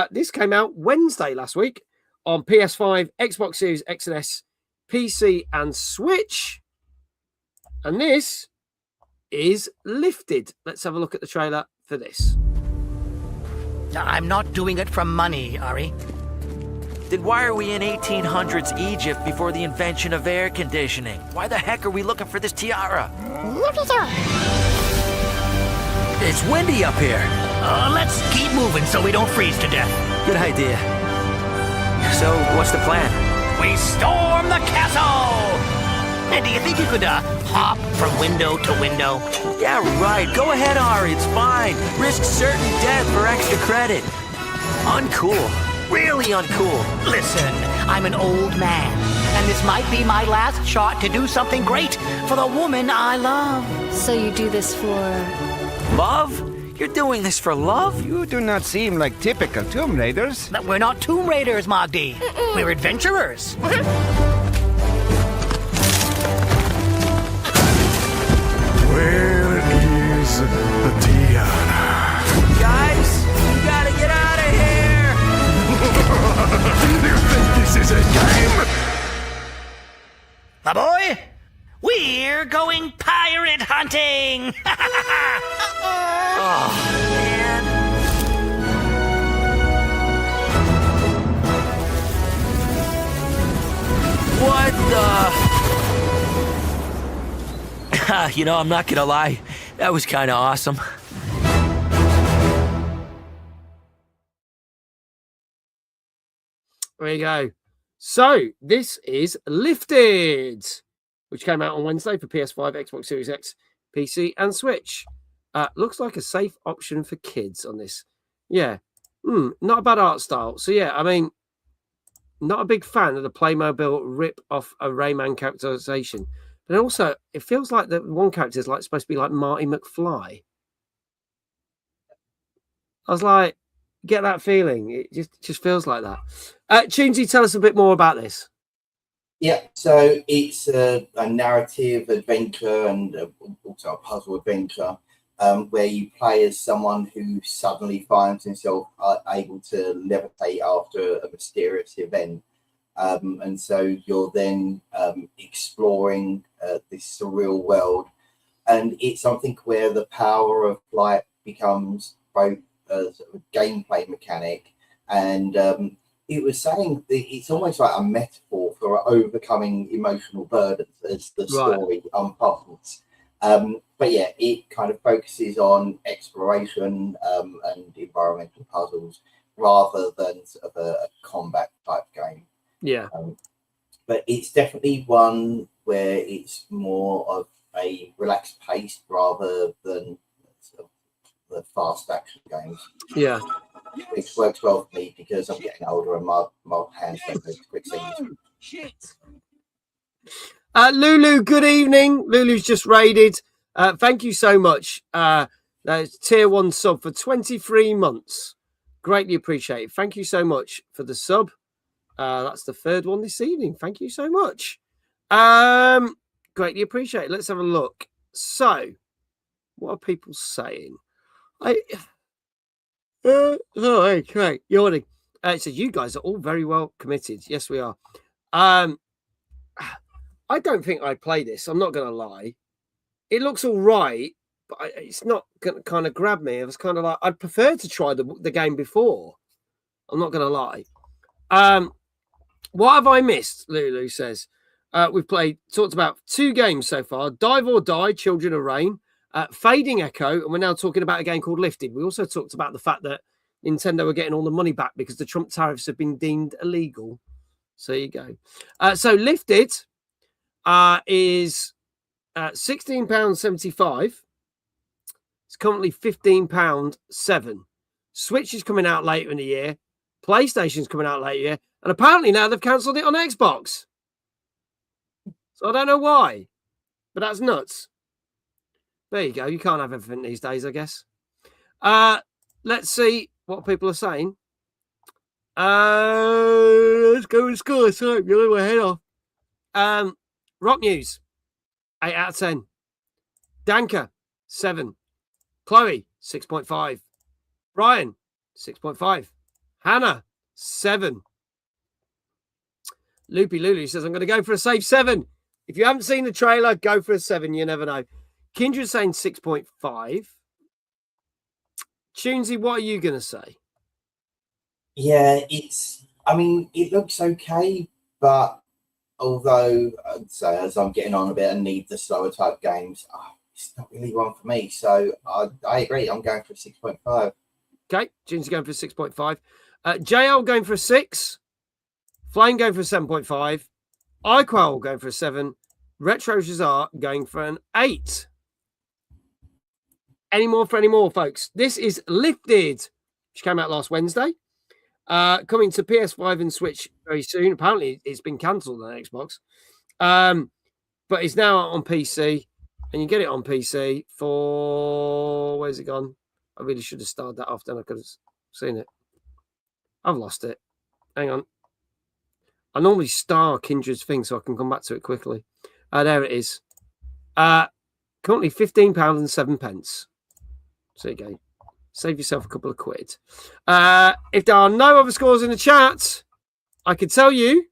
This came out Wednesday last week on PS5, Xbox Series X and S, PC and Switch. And this is Lifted. Let's have a look at the trailer for this. I'm not doing it for money, Ari. Then why are we in 1800s Egypt before the invention of air conditioning? Why the heck are we looking for this tiara? It's windy up here. Let's keep moving so we don't freeze to death. Good idea. So, what's the plan? We storm the castle! And do you think you could hop from window to window? Yeah, right. Go ahead, Ari. It's fine. Risk certain death for extra credit. Uncool. Really uncool. Listen, I'm an old man, and this might be my last shot to do something great for the woman I love. So you do this for... love? You're doing this for love? You do not seem like typical Tomb Raiders. But we're not Tomb Raiders, Magdi. We're adventurers. Where is the tiara? Guys, we gotta get out of here! You think this is a game? My boy, we're going pirate hunting! Oh, man. What the... You know, I'm not gonna lie. That was kind of awesome. There you go. So this is Lifted, which came out on Wednesday for PS5, Xbox Series X, PC and Switch. Looks like a safe option for kids on this. Yeah. Not a bad art style. So yeah, I mean, not a big fan of the Playmobil rip off a Rayman characterization. But also, it feels like the one character is like supposed to be like Marty McFly. I was like, get that feeling. It just feels like that. Tunesy, tell us a bit more about this. Yeah, so it's a narrative adventure and also a puzzle adventure where you play as someone who suddenly finds himself able to levitate after a mysterious event. And so you're then exploring this surreal world. And it's something where the power of flight becomes both a sort of gameplay mechanic and it was saying that it's almost like a metaphor for overcoming emotional burdens as the story unfolds. But yeah, it kind of focuses on exploration and environmental puzzles rather than sort of a combat type game. Yeah. But it's definitely one where it's more of a relaxed pace rather than sort of the fast action games. Yeah. Which works well for me because I'm getting older and my hands don't move quick things. Shit. Lulu, good evening. Lulu's just raided. Thank you so much. That's tier 1 sub for 23 months. Greatly appreciated. Thank you so much for the sub. That's the third one this evening. Thank you so much. Greatly appreciated. Let's have a look. So, what are people saying? Okay, yawning. It says you guys are all very well committed. Yes, we are. I don't think I'd play this. I'm not going to lie. It looks all right, but it's not going to kind of grab me. It was kind of like I'd prefer to try the game before. I'm not going to lie. What have I missed? Lulu says. We've talked about 2 games so far. Dive or Die, Children of Rain. Fading Echo, and we're now talking about a game called Lifted. We also talked about the fact that Nintendo are getting all the money back because the Trump tariffs have been deemed illegal. So there you go. So Lifted is £16.75. It's currently £15.7. Switch is coming out later in the year. PlayStation's coming out later in the year. And apparently now they've cancelled it on Xbox. So I don't know why, but that's nuts. There you go. You can't have everything these days, I guess. Let's see what people are saying. Let's go and score. Sorry, you're my head off. Rock News, 8 out of 10. Danker, 7. Chloe, 6.5. Brian, 6.5. Hannah, 7. Loopy Lulu says, I'm going to go for a safe 7. If you haven't seen the trailer, go for a 7. You never know. Kindred saying 6.5. Tunesy, what are you going to say? Yeah, it looks okay, but although I'd say as I'm getting on a bit and need the slower type games, it's not really one for me. So I agree. I'm going for 6.5. Okay, Tunesy going for 6.5. JL going for a 6. Flame going for a 7.5. iQuell going for a 7. Retro Shazar going for an 8. Any more for any more, folks? This is Lifted, which came out last Wednesday. Coming to PS5 and Switch very soon. Apparently, it's been cancelled on Xbox. But it's now on PC. And you get it on PC for... Where's it gone? I really should have started that off, then I could have seen it. I've lost it. Hang on. I normally star Kindred's thing so I can come back to it quickly. There it is. Currently £15.07. So there you go. Save yourself a couple of quid. If there are no other scores in the chat, I could tell you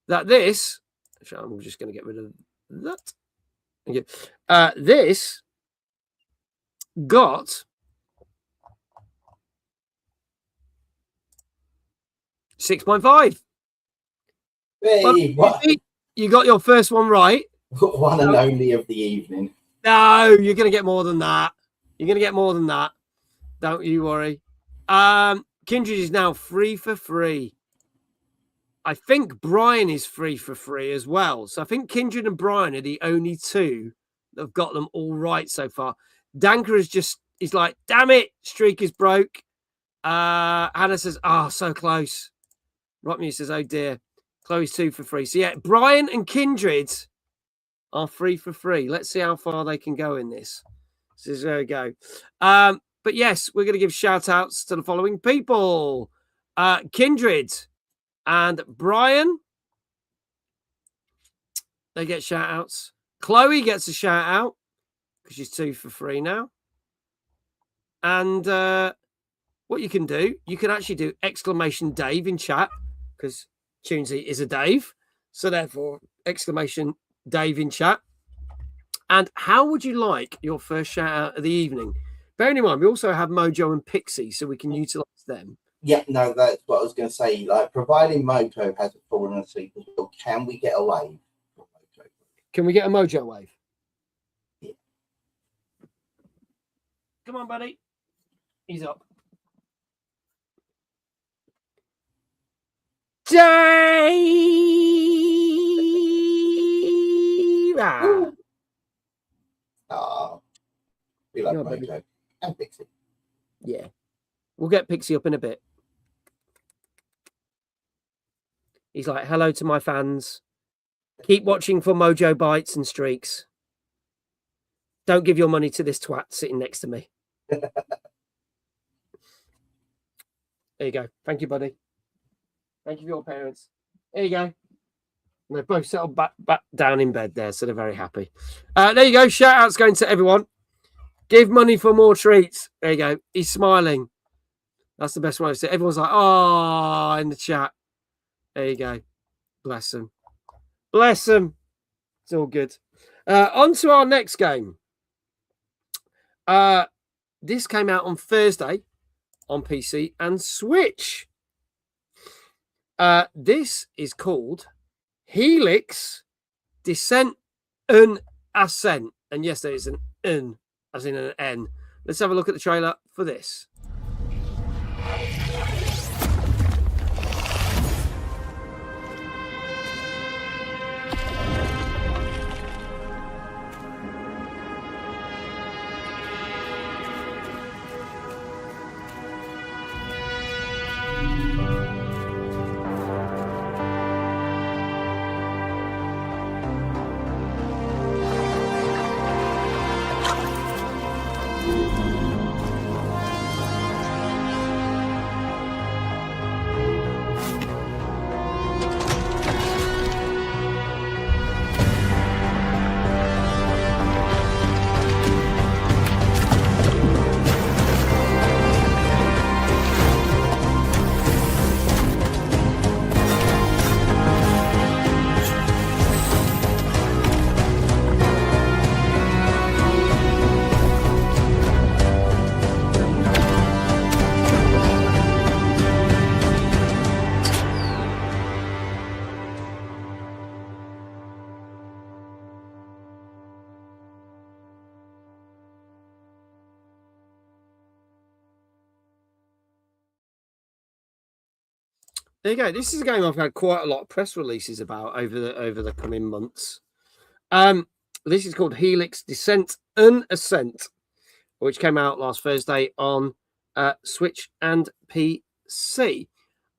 that this... Actually, I'm just going to get rid of that. Okay. This got 6.5. Hey, what? You got your first one right. One and only of the evening. No, you're going to get more than that. You're going to get more than that. Don't you worry. Kindred is now free for free. I think Brian is free for free as well. So I think Kindred and Brian are the only 2 that have got them all right so far. Danker is like, damn it, streak is broke. Hannah says, so close. Rockmew says, oh dear. Chloe's 2 for free. So yeah, Brian and Kindred are free for free. Let's see how far they can go in this. So there we go. But yes, we're going to give shout outs to the following people. Kindred and Brian. They get shout outs. Chloe gets a shout out because she's 2 for free now. And what you can do, you can actually do exclamation Dave in chat because Tunesy is a Dave. So therefore, exclamation Dave in chat. And how would you like your first shout out of the evening? Bearing in mind, we also have Mojo and Pixie, so we can utilize them. Yeah, no, that's what I was going to say. Like, providing Mojo hasn't fallen asleep as well, can we get a wave from Mojo? Can we get a Mojo wave? Yeah. Come on, buddy. He's up. Jaira. We love Yeah, Mojo baby. and Pixie. Yeah. We'll get Pixie up in a bit. He's like, hello to my fans. Keep watching for Mojo bites and streaks. Don't give your money to this twat sitting next to me. There you go. Thank you, buddy. Thank you for your parents. There you go. And they're both settled back down in bed there, so they're very happy. There you go. Shout outs going to everyone. Give money for more treats. There you go. He's smiling. That's the best way to say it. Everyone's like, oh, in the chat. There you go. Bless them. Bless them. It's all good. On to our next game. This came out on Thursday on PC and Switch. This is called Helix Descent and Ascent. And yes, there is an N, as in an N. Let's have a look at the trailer for this. There you go. This is a game I've had quite a lot of press releases about over the coming months. This is called Helix Descent and Ascent, which came out last Thursday on Switch and PC.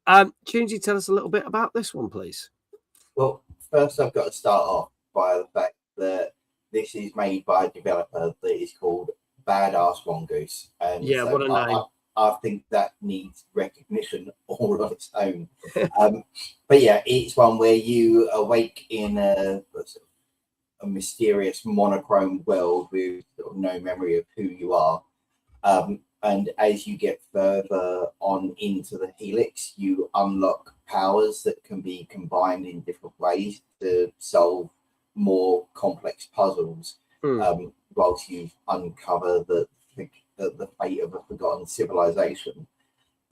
Tunesy, tell us a little bit about this one, please. Well, first I've got to start off by the fact that this is made by a developer that is called Badass Mongoose. And yeah, so what a name. I think that needs recognition all on its own. But yeah, it's one where you awake in a mysterious monochrome world with sort of no memory of who you are. And as you get further on into the Helix, you unlock powers that can be combined in different ways to solve more complex puzzles, whilst you uncover the fate of a forgotten civilization.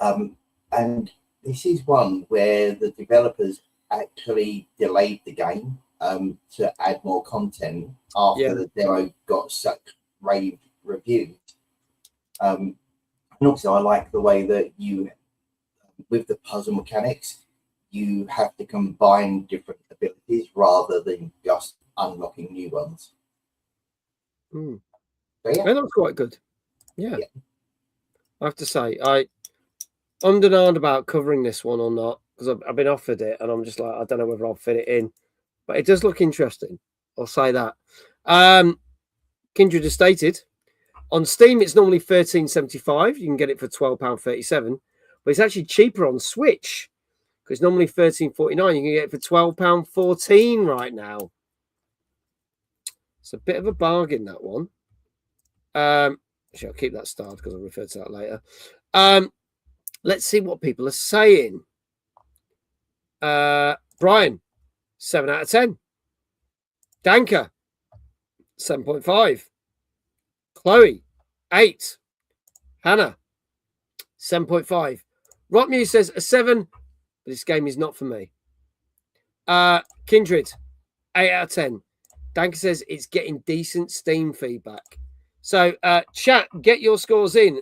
And this is one where the developers actually delayed the game to add more content after the demo got such rave reviews. And also I like the way that you, with the puzzle mechanics, you have to combine different abilities rather than just unlocking new ones. So, yeah. And that was quite good. Yeah. I have to say, I ummed and ahed about covering this one or not, because I've been offered it and I'm just like, I don't know whether I'll fit it in. But it does look interesting. I'll say that. Kindred has stated, on Steam, it's normally $13.75. You can get it for £12.37. But it's actually cheaper on Switch, because normally $13.49. You can get it for £12.14 right now. It's a bit of a bargain, that one. Actually, I'll keep that starred because I'll refer to that later. Let's see what people are saying. Brian, 7 out of 10. Danka, 7.5. Chloe, 8. Hannah, 7.5. Rock Muse says a 7, but this game is not for me. Kindred, 8 out of 10. Danker says it's getting decent Steam feedback. So, chat, get your scores in.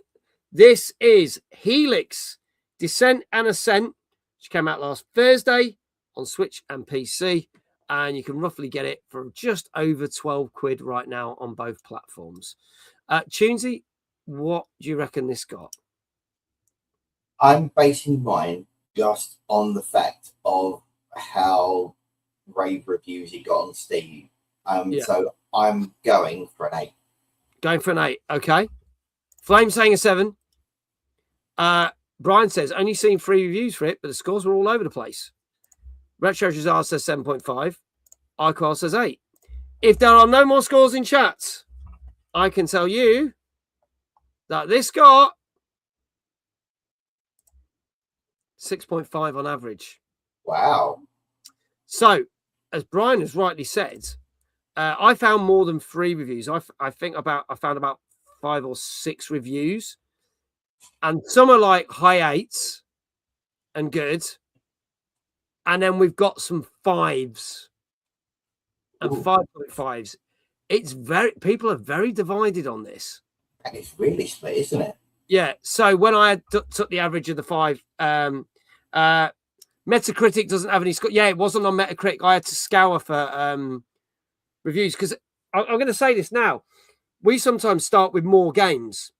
This is Helix, Descent and Ascent, which came out last Thursday on Switch and PC. And you can roughly get it for just over 12 quid right now on both platforms. Tunesy, what do you reckon this got? I'm basing mine just on the fact of how rave reviews it got on Steam. So I'm going for an 8. Going for an 8, okay. Flame saying a 7. Brian says, only seen 3 reviews for it, but the scores were all over the place. Retro Jazar says 7.5. iQual says 8. If there are no more scores in chat, I can tell you that this got 6.5 on average. Wow. So, as Brian has rightly said, I found more than 3 reviews. I found about 5 or 6 reviews, and some are like high 8s and good, and then we've got some 5s and 5.5s. It's people are very divided on this, and it's really split, isn't it? Yeah. So when I took the average of the 5, Metacritic doesn't have any score. Yeah, it wasn't on Metacritic. I had to scour for reviews because I'm going to say this now. We sometimes start with more games.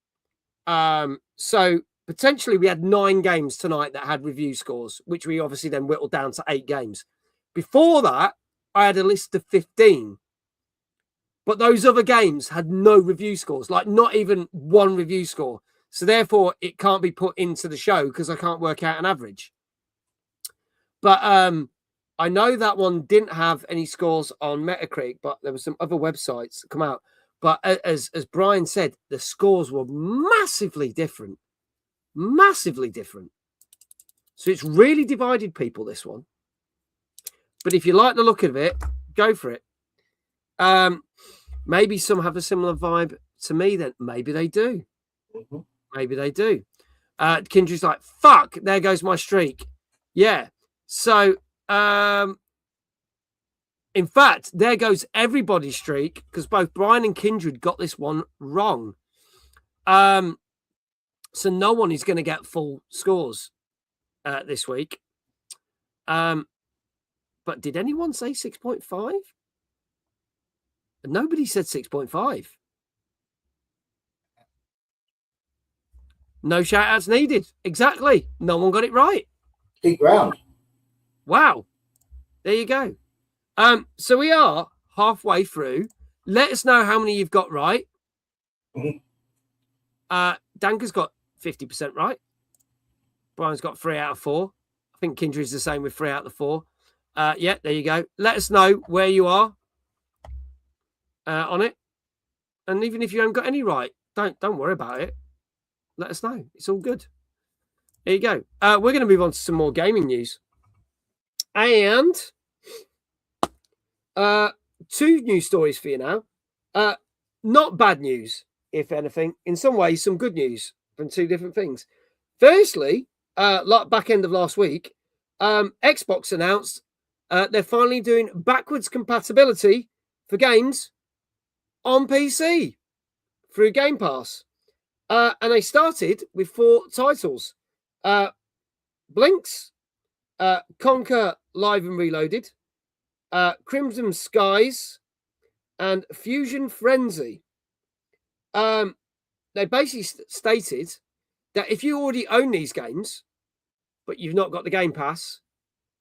So potentially we had 9 games tonight that had review scores, which we obviously then whittled down to 8 games. Before that, I had a list of 15. But those other games had no review scores, like not even 1 review score. So therefore, it can't be put into the show because I can't work out an average. But I know that one didn't have any scores on Metacritic, but there were some other websites that come out. But as Brian said, the scores were massively different. Massively different. So it's really divided people, this one. But if you like the look of it, go for it. Maybe some have a similar vibe to me, then maybe they do. Mm-hmm. Maybe they do. Kindred's like, fuck, there goes my streak. Yeah. So, in fact, there goes everybody's streak because both Brian and Kindred got this one wrong. So no one is going to get full scores this week. But did anyone say 6.5? Nobody said 6.5. No shout outs needed. Exactly. No one got it right. Deep round. Wow. There you go. So we are halfway through. Let us know how many you've got right. Mm-hmm. Danker's got 50% right. Brian's got 3 out of 4. I think Kindred's the same with 3 out of the 4. Yeah, there you go. Let us know where you are on it. And even if you haven't got any right, don't worry about it. Let us know. It's all good. There you go. We're going to move on to some more gaming news. And 2 news stories for you now. Not bad news, if anything. In some ways, some good news from 2 different things. Firstly, back end of last week, Xbox announced they're finally doing backwards compatibility for games on PC through Game Pass. And they started with 4 titles. Blinks, Conquer Live and Reloaded, Crimson Skies, and Fusion Frenzy. They basically stated that if you already own these games, but you've not got the Game Pass,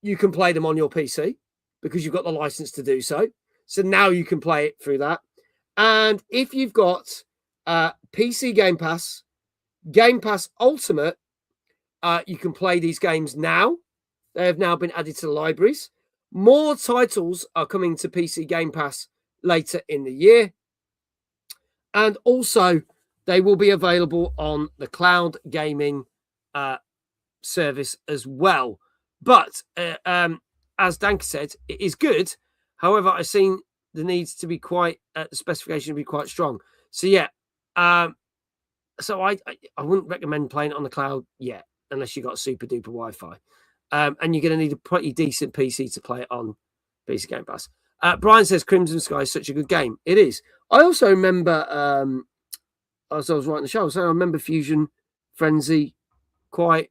you can play them on your PC because you've got the license to do so. So now you can play it through that. And if you've got PC Game Pass Ultimate, you can play these games now. They have now been added to the libraries. More titles are coming to PC Game Pass later in the year. And also, they will be available on the cloud gaming service as well. But as Danker said, it is good. However, I've seen the needs to be the specification to be quite strong. So yeah, so I wouldn't recommend playing it on the cloud yet. unless you got super duper Wi-Fi. And you're going to need a pretty decent PC to play it on PC Game Pass. Brian says Crimson Sky is such a good game. It is. I also remember, as I was writing the show, I remember Fusion Frenzy quite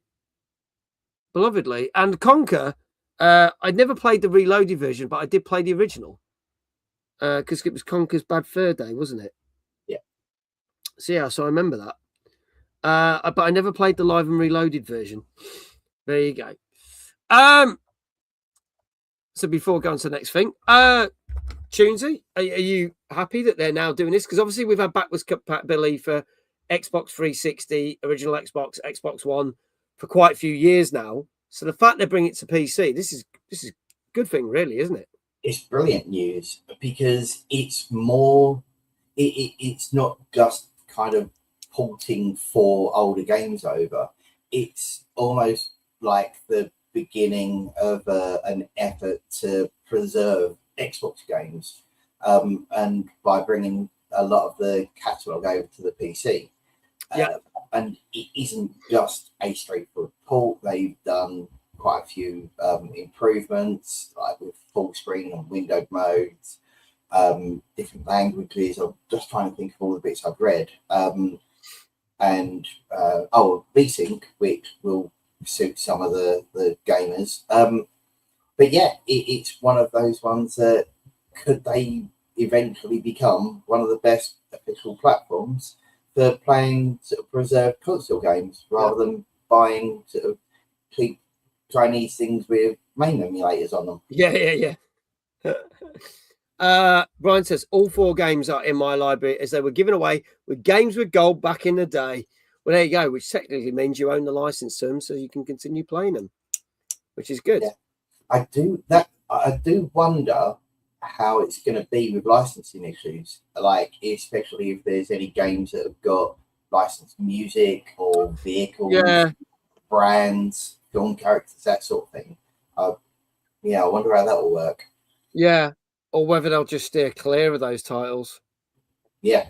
belovedly. And Conquer, I'd never played the reloaded version, but I did play the original. Because it was Conker's Bad Fur Day, wasn't it? Yeah. So I remember that. But I never played the live and reloaded version. There you go. So before going to the next thing, Tunesy, are you happy that they're now doing this? Because obviously we've had backwards compatibility for Xbox 360, original Xbox, Xbox One for quite a few years now. So the fact they're bringing it to PC, this is a good thing, really, isn't it? It's brilliant news because it's more. It's not just kind of porting for older games over. It's almost like the beginning of an effort to preserve Xbox games, and by bringing a lot of the catalog over to the PC. And it isn't just a straightforward port. They've done quite a few improvements, like with full screen and windowed modes, different languages. I'm just trying to think of all the bits I've read. VSync, which will suit some of the gamers. But yeah, it's one of those ones that could they eventually become one of the best official platforms for playing sort of preserved console games rather than buying sort of cheap Chinese things with main emulators on them. Yeah. Brian says all 4 games are in my library as they were given away with Games with Gold back in the day. Well, there you go, which technically means you own the license to them, so you can continue playing them, which is good. Yeah. I do wonder how it's going to be with licensing issues, like especially if there's any games that have got licensed music or vehicles, brands, film characters, that sort of thing. I wonder how that will work. Yeah, or whether they'll just steer clear of those titles. Yeah.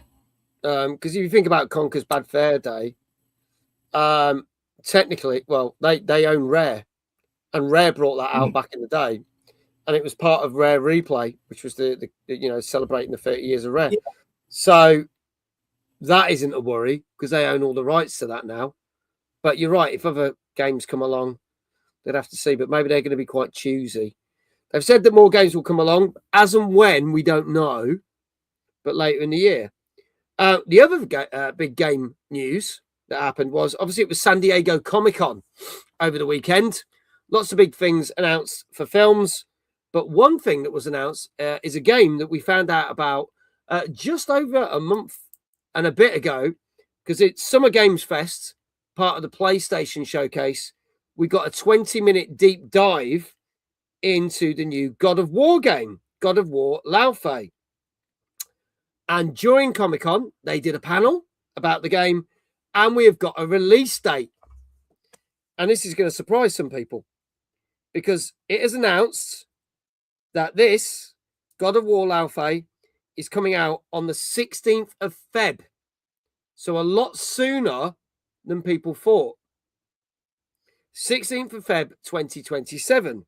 Because if you think about Conker's Bad Fur Day, technically, well, they own Rare, and Rare brought that out back in the day, and it was part of Rare Replay, which was the celebrating the 30 years of Rare. Yeah. So that isn't a worry because they own all the rights to that now. But you're right, if other games come along, they'd have to see. But maybe they're going to be quite choosy. They've said that more games will come along, as and when we don't know, but later in the year. The other big game news that happened was obviously it was San Diego Comic-Con over the weekend. Lots of big things announced for films, but one thing that was announced is a game that we found out about just over a month and a bit ago, because it's Summer Games Fest, part of the PlayStation Showcase. We got a 20-minute deep dive into the new God of War game, God of War Lao Fei. And during Comic-Con, they did a panel about the game, and we have got a release date. And this is going to surprise some people because it is announced that this God of War Lao Fei is coming out on the 16th of Feb. So a lot sooner than people thought. 16th of Feb 2027,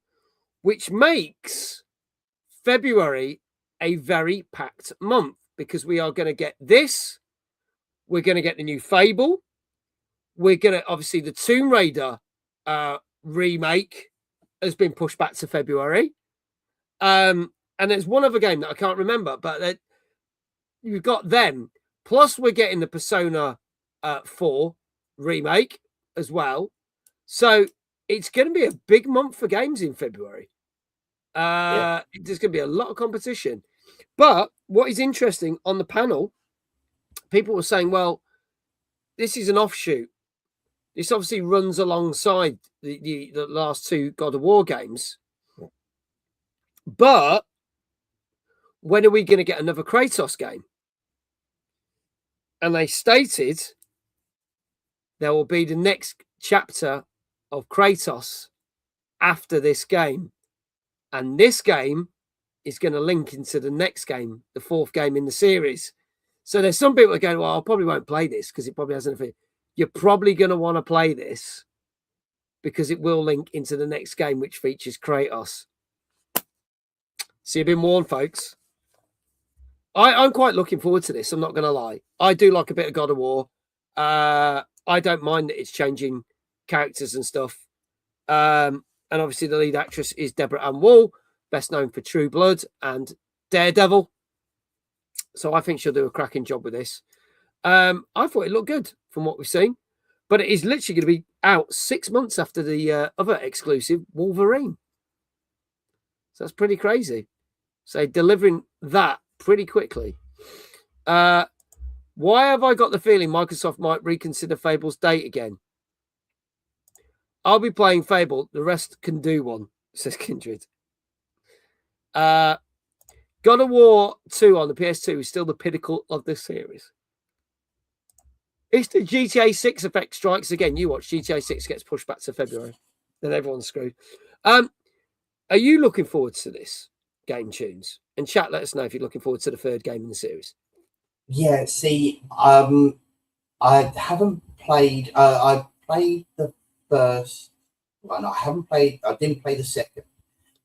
which makes February a very packed month because we are going to get this. We're going to get the new Fable. We're going to, obviously, the Tomb Raider remake has been pushed back to February. And there's one other game that I can't remember, but you've got them. Plus, we're getting the Persona 4 remake as well. So it's going to be a big month for games in February. There's going to be a lot of competition. But what is interesting on the panel, people were saying, well, this is an offshoot. This obviously runs alongside the last 2 God of War games. But when are we going to get another Kratos game? And they stated there will be the next chapter of Kratos after this game. And this game is going to link into the next game, the 4th game in the series. So there's some people that are going, well, I probably won't play this because it probably hasn't. You're probably going to want to play this because it will link into the next game, which features Kratos. So you've been warned, folks. I'm quite looking forward to this. I'm not going to lie. I do like a bit of God of War. I don't mind that it's changing characters and stuff. And obviously the lead actress is Deborah Ann Woll, best known for True Blood and Daredevil. So I think she'll do a cracking job with this. I thought it looked good from what we've seen, but it is literally going to be out 6 months after the other exclusive, Wolverine. So that's pretty crazy. So delivering that pretty quickly. Why have I got the feeling Microsoft might reconsider Fable's date again? I'll be playing Fable. The rest can do one, says Kindred. God of War 2 on the PS2 is still the pinnacle of this series. If the GTA 6 effect strikes again, you watch GTA 6 gets pushed back to February. Then everyone's screwed. Are you looking forward to this game, Tunes? And chat, let us know if you're looking forward to the third game in the series. Yeah, see, I haven't played. I played the first one. I didn't play the second,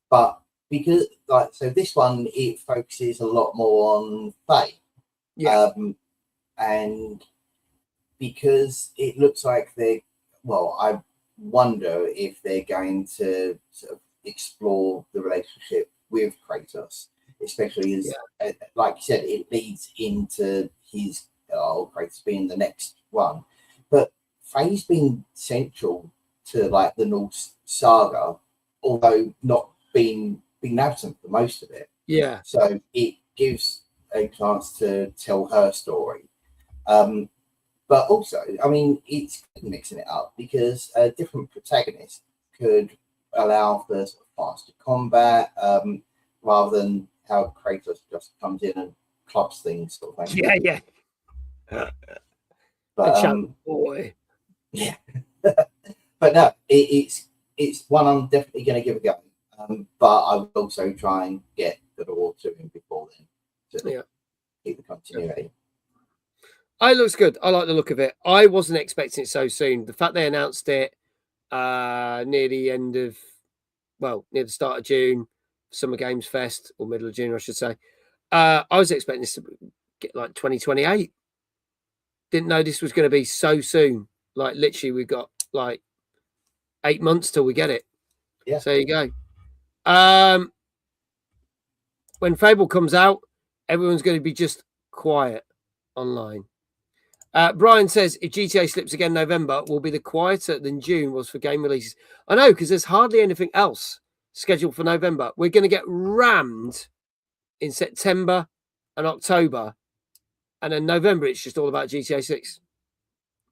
but because so this one it focuses a lot more on Faye. Yeah. And because it looks like I wonder if they're going to sort of explore the relationship with Kratos, especially as, like you said, it leads into his Kratos being the next one. But Faye's been central to like the Norse saga, although not being absent for most of it. Yeah. So it gives a chance to tell her story. But also, I mean, it's mixing it up because a different protagonist could allow for sort of faster combat, rather than how Kratos just comes in and clubs things sort of thing. Yeah. But boy. Yeah. But no, it's one I'm definitely going to give a go. But I will also try and get God of War 2 in before then to keep the continuity. It looks good. I like the look of it. I wasn't expecting it so soon. The fact they announced it near the start of June, Summer Games Fest, or middle of June, I should say. I was expecting this to get like 2028. Didn't know this was going to be so soon. Like literally, we've got like 8 months till we get it. Yeah. So there you go. When Fable comes out, everyone's going to be just quiet online. Brian says if GTA slips again November, will be the quieter than June was for game releases. I know, because there's hardly anything else scheduled for November. We're going to get rammed in September and October. And then November, it's just all about GTA 6.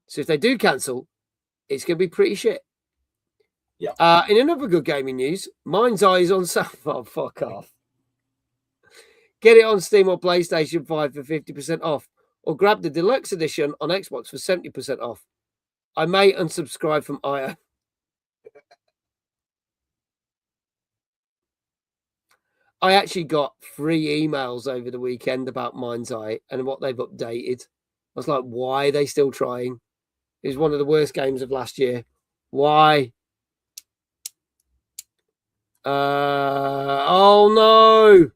So if they do cancel, it's going to be pretty shit. Yeah. In another good gaming news, Mind's Eye is on sale. Oh, fuck off. Get it on Steam or PlayStation 5 for 50% off. Or grab the deluxe edition on Xbox for 70% off. I may unsubscribe from IO. I actually got 3 emails over the weekend about Mind's Eye and what they've updated. I was like, why are they still trying? It was one of the worst games of last year. Why? Oh no!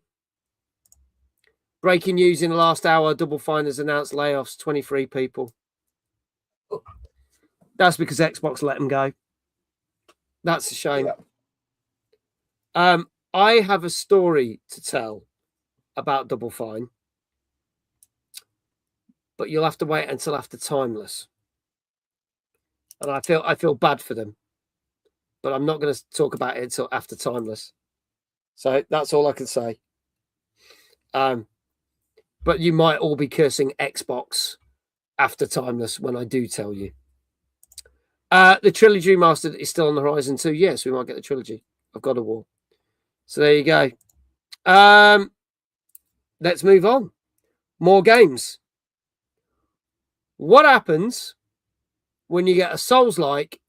Breaking news in the last hour, Double Fine has announced layoffs, 23 people. That's because Xbox let them go. That's a shame. Yeah. I have a story to tell about Double Fine, but you'll have to wait until after Timeless. And I feel bad for them, but I'm not going to talk about it until after Timeless. So that's all I can say. But you might all be cursing Xbox after Timeless when I do tell you. The trilogy remastered is still on the horizon too. Yes, we might get the trilogy of God of War. So there you go. Let's move on. More games. What happens when you get a Souls-like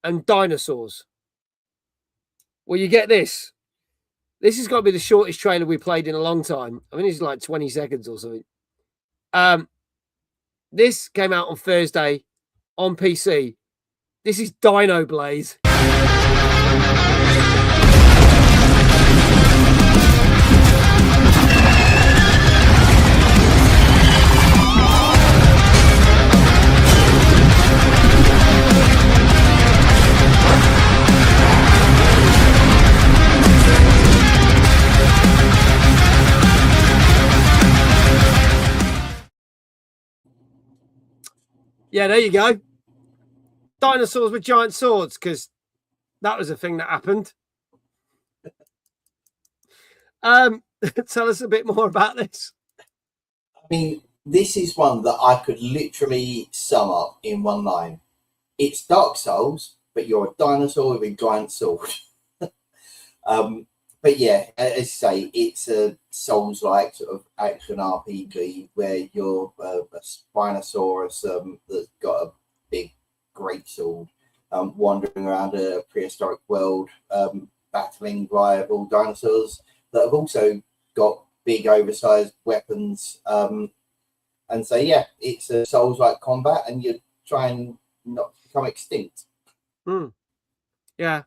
and dinosaurs? Well, you get this. This has got to be the shortest trailer we played in a long time. I mean, it's like 20 seconds or something. This came out on Thursday on PC. This is Dino Blaze. Yeah, there you go. Dinosaurs with giant swords, because that was a thing that happened. Tell us a bit more about this. I mean, this is one that I could literally sum up in one line. It's Dark Souls, but you're a dinosaur with a giant sword. But yeah, as I say, it's a Souls-like sort of action RPG where you're a Spinosaurus that's got a big, great sword, wandering around a prehistoric world, battling rival dinosaurs that have also got big, oversized weapons. And so, yeah, it's a Souls-like combat, and you're trying not to become extinct. Yeah,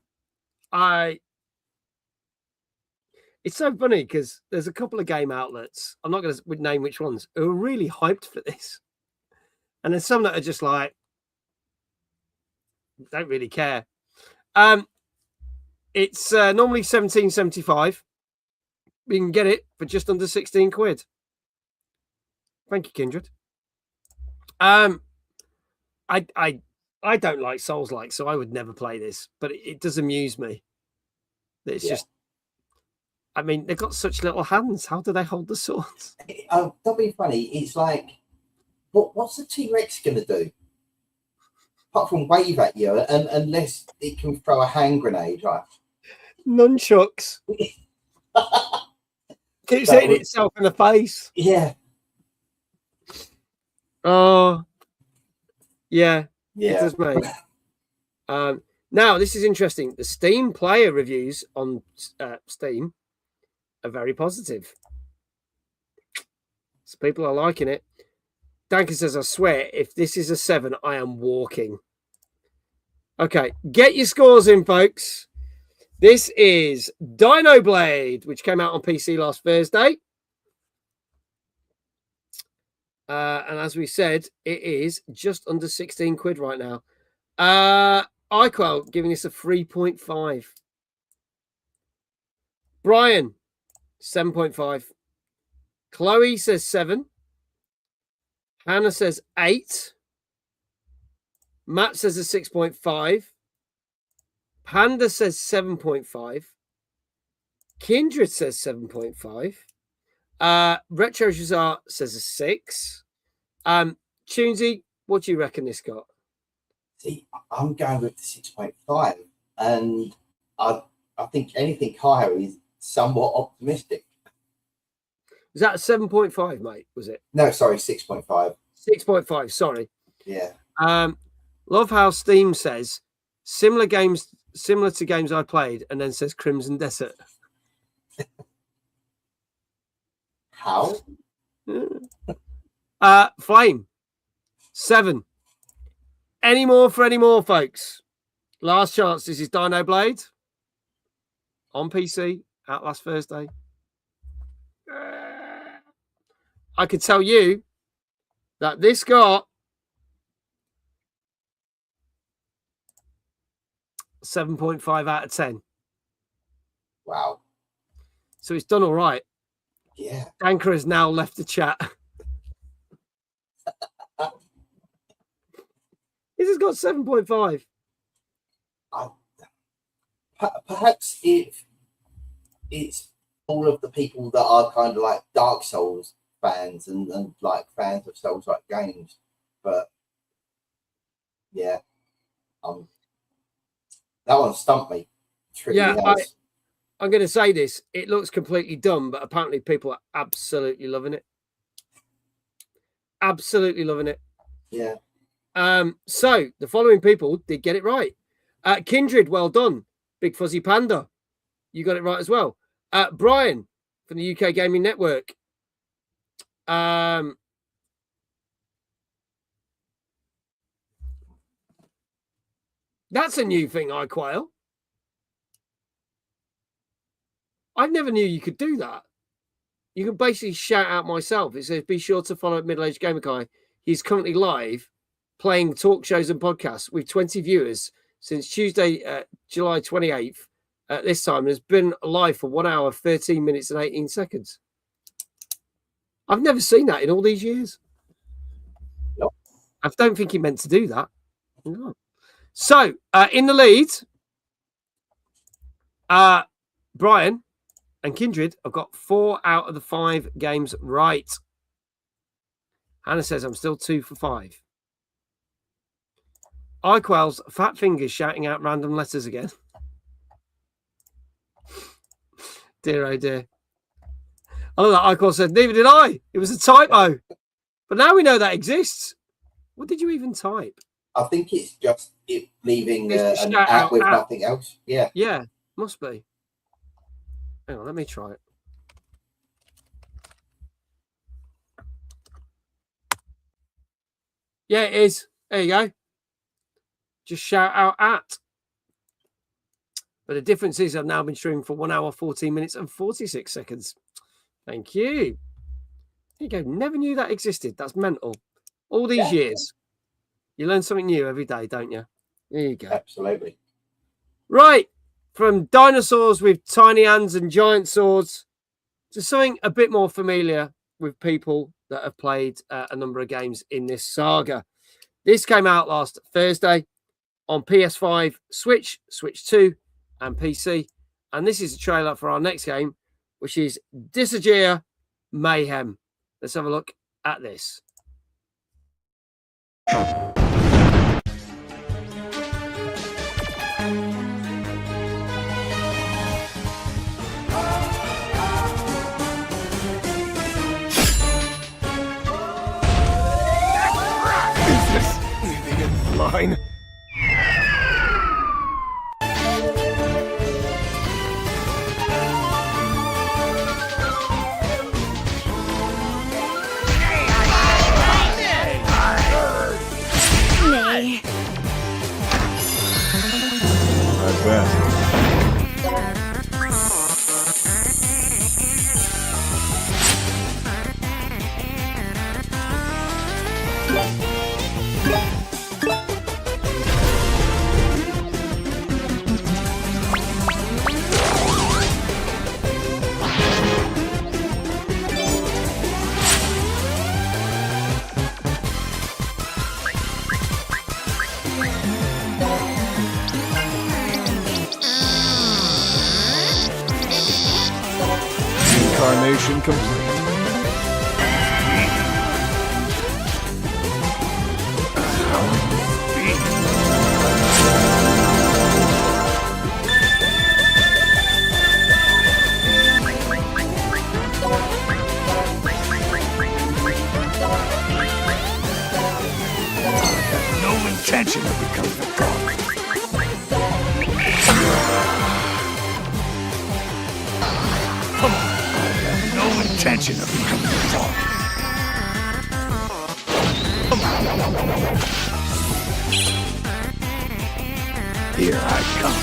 it's so funny because there's a couple of game outlets, I'm not going to name which ones, who are really hyped for this. And there's some that are just like, don't really care. It's normally £17.75. You can get it for just under 16 quid. Thank you, Kindred. I don't like Souls-like, so I would never play this, but it does amuse me. It's just, I mean, they've got such little hands. How do they hold the swords? That'd be funny. It's like, what's the T-Rex going to do? Apart from wave at you, and unless it can throw a hand grenade, right? Nunchucks. Keeps hitting itself in the face. Yeah. Oh, yeah. It does, mate. Now, this is interesting. The Steam player reviews on Steam are very positive. So people are liking it. Danker says, I swear, if this is a 7, I am walking. Okay, get your scores in, folks. This is Dino Blade, which came out on PC last Thursday. And as we said, it is just under 16 quid right now. iQual giving us a 3.5. Brian, 7.5. Chloe says 7. Hannah says 8. Matt says a 6.5. Panda says 7.5. Kindred says 7.5. Retro Jazar says a 6. Tunesy, what do you reckon this got? See, I'm going with the 6.5, and I think anything higher is somewhat optimistic. Was that a 7.5, mate? Was it? No, sorry, 6.5. 6.5, sorry. Yeah. Love how Steam says similar to games I played, and then says Crimson Desert. How? Flame 7. Any more for any more, folks? Last chance. This is Dino Blade on PC out last Thursday. I could tell you that this got 7.5 out of 10. Wow. So it's done all right. Yeah. Anchor has now left the chat. This has got 7.5. Perhaps if it's all of the people that are kind of like Dark Souls fans and like fans of Souls like games, but yeah, that one stumped me. Yeah, I'm going to say this. It looks completely dumb, but apparently people are absolutely loving it. Absolutely loving it. Yeah. So the following people did get it right. Kindred, well done. Big Fuzzy Panda, you got it right as well. Brian from the UK Gaming Network. That's a new thing, iQuail. I never knew you could do that. You can basically shout out myself. It says, be sure to follow Middle-Aged Gamer Guy. He's currently live playing talk shows and podcasts with 20 viewers since Tuesday, July 28th. At this time, has been live for 1 hour, 13 minutes and 18 seconds. I've never seen that in all these years. Nope. I don't think he meant to do that. No. So, in the lead, Brian and Kindred have got 4 out of the 5 games right. Hannah says, I'm still 2 for 5. iQuell's fat fingers shouting out random letters again. Dear, oh dear. I love that iQuell said, neither did I. It was a typo. But now we know that exists. What did you even type? I think it's just it leaving It's an shout app out with app. nothing else. Yeah. Yeah, must be. Hang on, let me try it. Yeah, it is. There you go. Just shout out at. But the difference is I've now been streaming for 1 hour, 14 minutes and 46 seconds. Thank you. There you go. Never knew that existed. That's mental. All these years. You learn something new every day, don't you? There you go. Absolutely. Right. From dinosaurs with tiny hands and giant swords to something a bit more familiar with people that have played a number of games in this saga. This came out last Thursday on PS5, Switch, Switch 2, and PC. And this is a trailer for our next game, which is Disagea Mayhem. Let's have a look at this. Line. Nay. I bet. Incarnation complete. No intention of becoming a god. Come on. I have no intention of becoming a god. Come on. Here I come.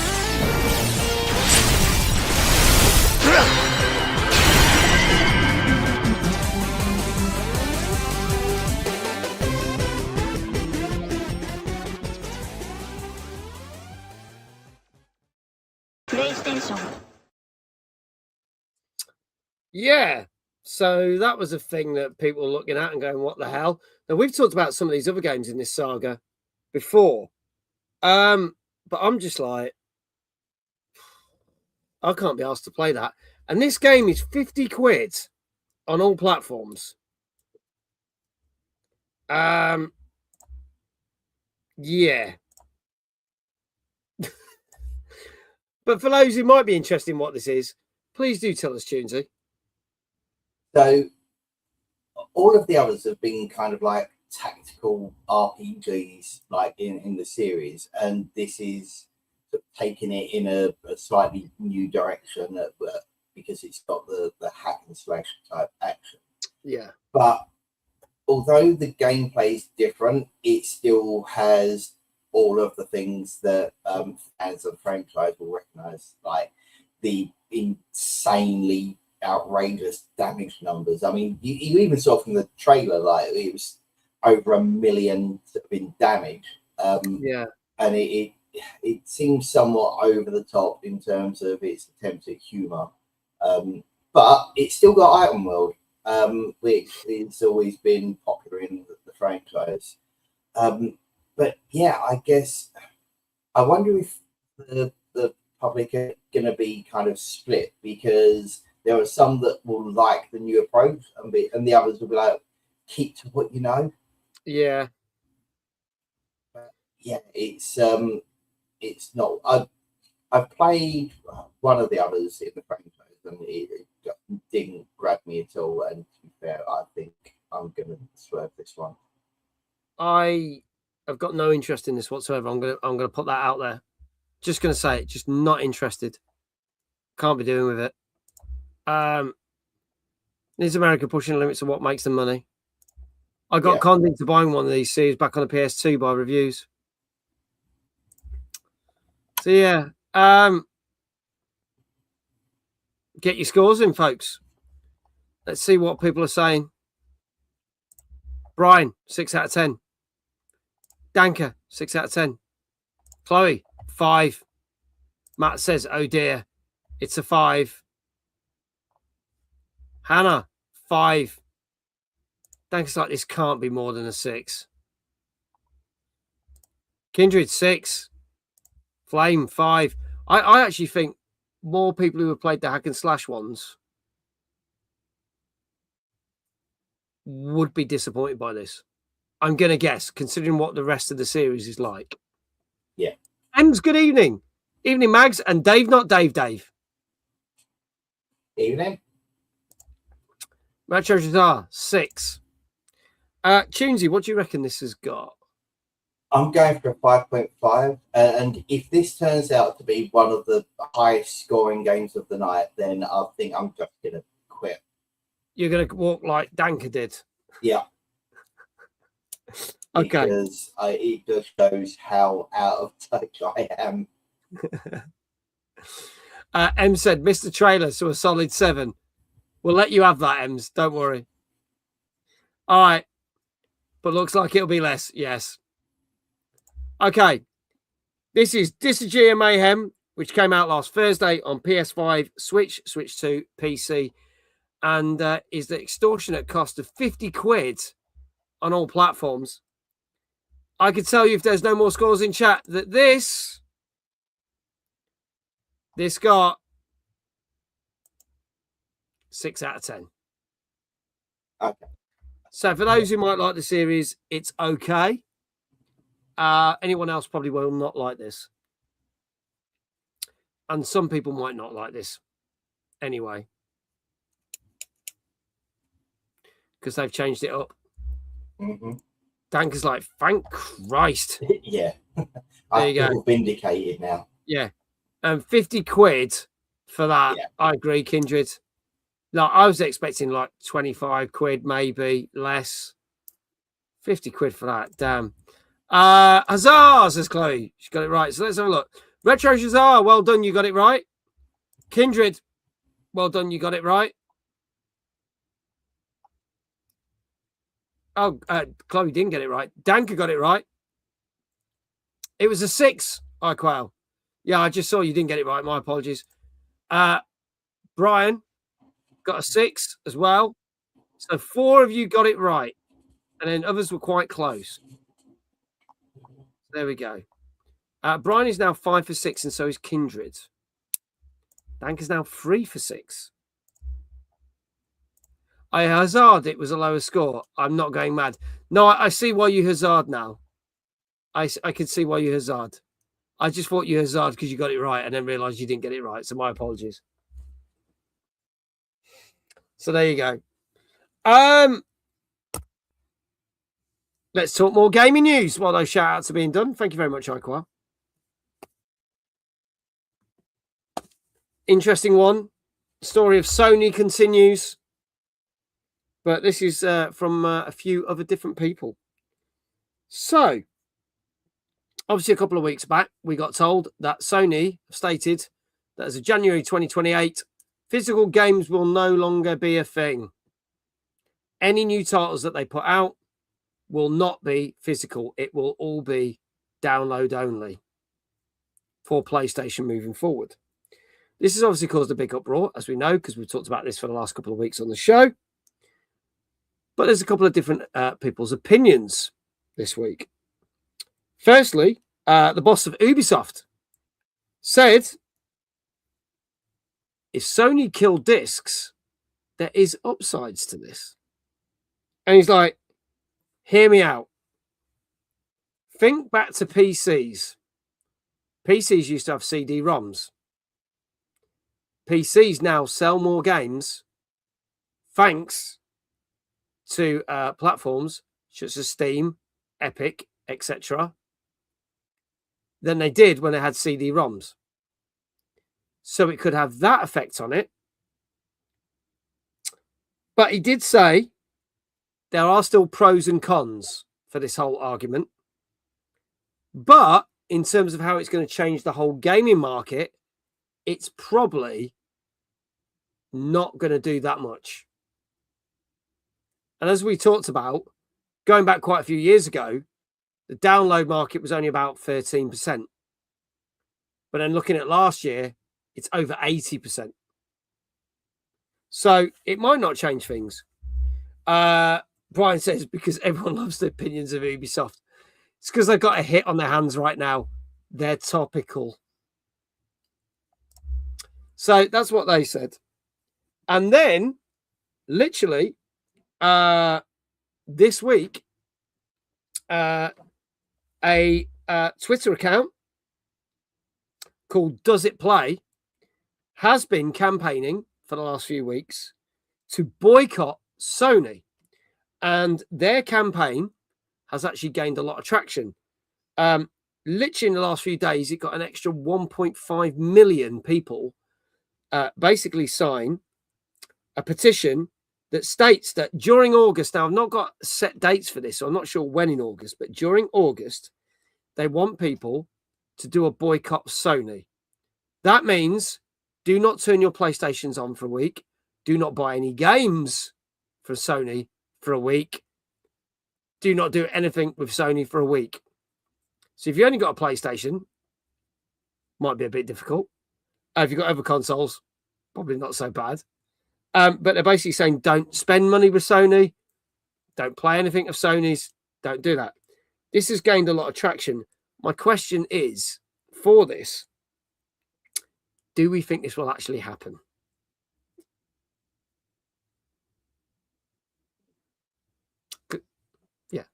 PlayStation. Yeah. So that was a thing that people were looking at and going, what the hell? Now, we've talked about some of these other games in this saga before. But I'm just like, I can't be asked to play that. And this game is 50 quid on all platforms. Yeah. But for those who might be interested in what this is, please do tell us, Tunesy. So all of the others have been kind of like tactical RPGs, like in the series, and this is sort of taking it in a slightly new direction because it's got the hack and slash type action. Yeah. But although the gameplay is different, it still has all of the things that fans of the franchise will recognize, like the insanely outrageous damage numbers. I mean, you even saw from the trailer, like it was over 1 million in damage. Yeah. And it seems somewhat over the top in terms of its attempt at humor. But it's still got item world, which has always been popular in the franchise. But yeah, I guess I wonder if the public are going to be kind of split, because there are some that will like the new approach, and the others will be like, keep to what you know. Yeah. Yeah, it's not. I've played one of the others in the franchise, and it didn't grab me at all. And to be fair, I think I'm going to swerve this one. I have got no interest in this whatsoever. I'm gonna put that out there. Just gonna say it. Just not interested. Can't be doing with it. Is America pushing the limits of what makes them money? I got conned into buying one of these series back on the PS2 by reviews. So yeah, get your scores in, folks. Let's see what people are saying. Brian, 6 out of 10. Danker, 6 out of 10. Chloe, 5. Matt says, oh dear, it's a 5. Hannah, 5. Danker's like, this can't be more than a 6. Kindred, 6. Flame, 5. I actually think more people who have played the hack and slash ones would be disappointed by this. I'm going to guess, considering what the rest of the series is like. Yeah. Ems, good evening. Evening, Mags. And Dave, not Dave. Evening. Retro Jazar, 6. Tunesy, what do you reckon this has got? I'm going for a 5.5. And if this turns out to be one of the highest scoring games of the night, then I think I'm just going to quit. You're going to walk like Danker did? Yeah. Okay. Because it just shows how out of touch I am. Em said, Mr. Trailer, so a solid 7. We'll let you have that, Ems. Don't worry. All right. But looks like it'll be less. Yes. Okay. This is Disagea Mayhem, which came out last Thursday on PS5, Switch 2, PC, and is the extortionate cost of 50 quid on all platforms. I could tell you, if there's no more scores in chat, that this got 6 out of 10. Okay. So for those who might like the series, it's okay. Anyone else probably will not like this. And some people might not like this anyway, because they've changed it up. Mm-hmm. Danker's like, thank Christ. Yeah. There you go. feel vindicated now. Yeah. 50 quid for that. Yeah. I agree, Kindred. Like, I was expecting like 25 quid, maybe less. 50 quid for that. Damn. Huzzah, says Chloe. She got it right. So let's have a look. Retro Shazar, well done. You got it right. Kindred, well done. You got it right. Oh, Chloe didn't get it right. Danker got it right. It was a 6, iQuail. Yeah, I just saw you didn't get it right. My apologies. Brian got a 6 as well. So 4 of you got it right. And then others were quite close. There we go. Brian is now 5 for 6, and so is Kindred. Danker's now 3 for 6. I hazard it was a lower score. I'm not going mad. No, I see why you hazard now. I can see why you hazard. I just thought you hazard because you got it right and then realised you didn't get it right. So my apologies. So there you go. Let's talk more gaming news while those shout outs are being done. Thank you very much, Iqua. Interesting one. Story of Sony continues. But this is from a few other different people. So, obviously a couple of weeks back, we got told that Sony stated that as of January 2028, physical games will no longer be a thing. Any new titles that they put out will not be physical. It will all be download only for PlayStation moving forward. This has obviously caused a big uproar, as we know, because we've talked about this for the last couple of weeks on the show. But there's a couple of different people's opinions this week. Firstly, the boss of Ubisoft said, if Sony kill discs, there is upsides to this. And he's like, hear me out. Think back to PCs. PCs used to have CD-ROMs. PCs now sell more games thanks to platforms such as Steam, Epic, etc., than they did when they had CD-ROMs. So it could have that effect on it. But he did say there are still pros and cons for this whole argument. But in terms of how it's going to change the whole gaming market, it's probably not going to do that much. And as we talked about, going back quite a few years ago, the download market was only about 13%. But then looking at last year, it's over 80%. So it might not change things. Brian says, because everyone loves the opinions of Ubisoft. It's because they've got a hit on their hands right now. They're topical. So that's what they said. And then, literally, this week, a Twitter account called Does It Play has been campaigning for the last few weeks to boycott Sony. And their campaign has actually gained a lot of traction. Literally in the last few days, it got an extra 1.5 million people basically sign a petition that states that during August, now I've not got set dates for this, so I'm not sure when in August, but during August, they want people to do a boycott of Sony. That means do not turn your PlayStations on for a week. Do not buy any games from Sony for a week. Do not do anything with Sony for a week. So if you only got a PlayStation, might be a bit difficult. If you've got other consoles, probably not so bad. But they're basically saying don't spend money with Sony. Don't play anything of Sony's. Don't do that. This has gained a lot of traction. My question is, for this, do we think this will actually happen? Yeah,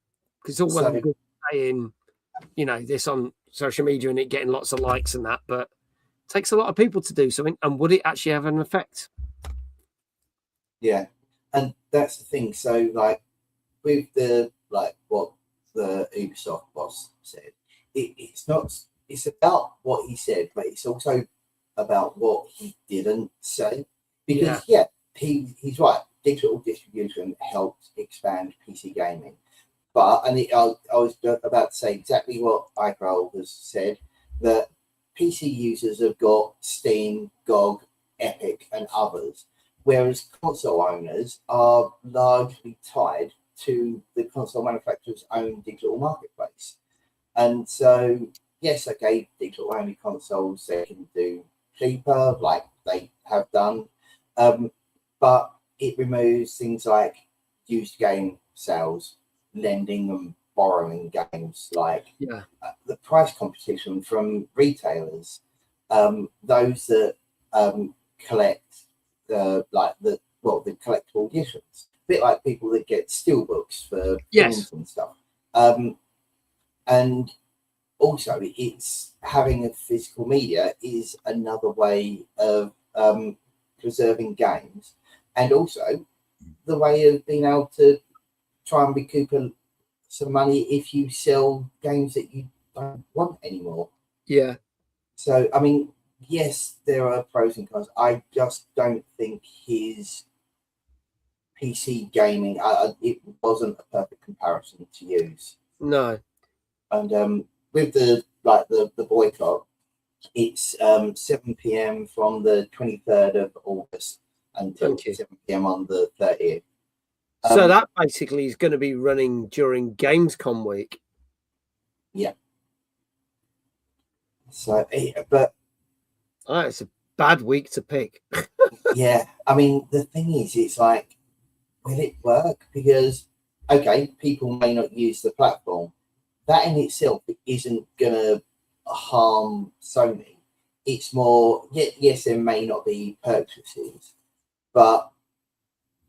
because it's all well and good saying, you know, this on social media and it getting lots of likes and that, but it takes a lot of people to do something. And would it actually have an effect? Yeah, and that's the thing. So, like, with the what the Ubisoft boss said, it's not. It's about what he said, but it's also about what he didn't say. Because he's right. Digital distribution helped expand PC gaming, but I was about to say exactly what iCrowl has said, that PC users have got Steam, GOG, Epic, and others, whereas console owners are largely tied to the console manufacturer's own digital marketplace. And so, yes, okay, digital-only consoles, they can do cheaper, like they have done, but it removes things like used game sales, lending and borrowing games, like the price competition from retailers, those that collect the collectible editions, a bit like people that get steelbooks for films and stuff. And also, it's having a physical media is another way of preserving games, and also the way of being able to try and recoup some money if you sell games that you don't want anymore. Yeah. So, I mean, yes, there are pros and cons. I just don't think his PC gaming, it wasn't a perfect comparison to use. No. And with the boycott, it's 7 p.m. from the 23rd of August until 7 p.m. on the 30th. So that basically is going to be running during Gamescom week. Yeah. So, but it's a bad week to pick. yeah, I mean, the thing is, it's like, will it work? Because, okay, people may not use the platform. That in itself isn't going to harm Sony. It's more, yes, there may not be purchases, but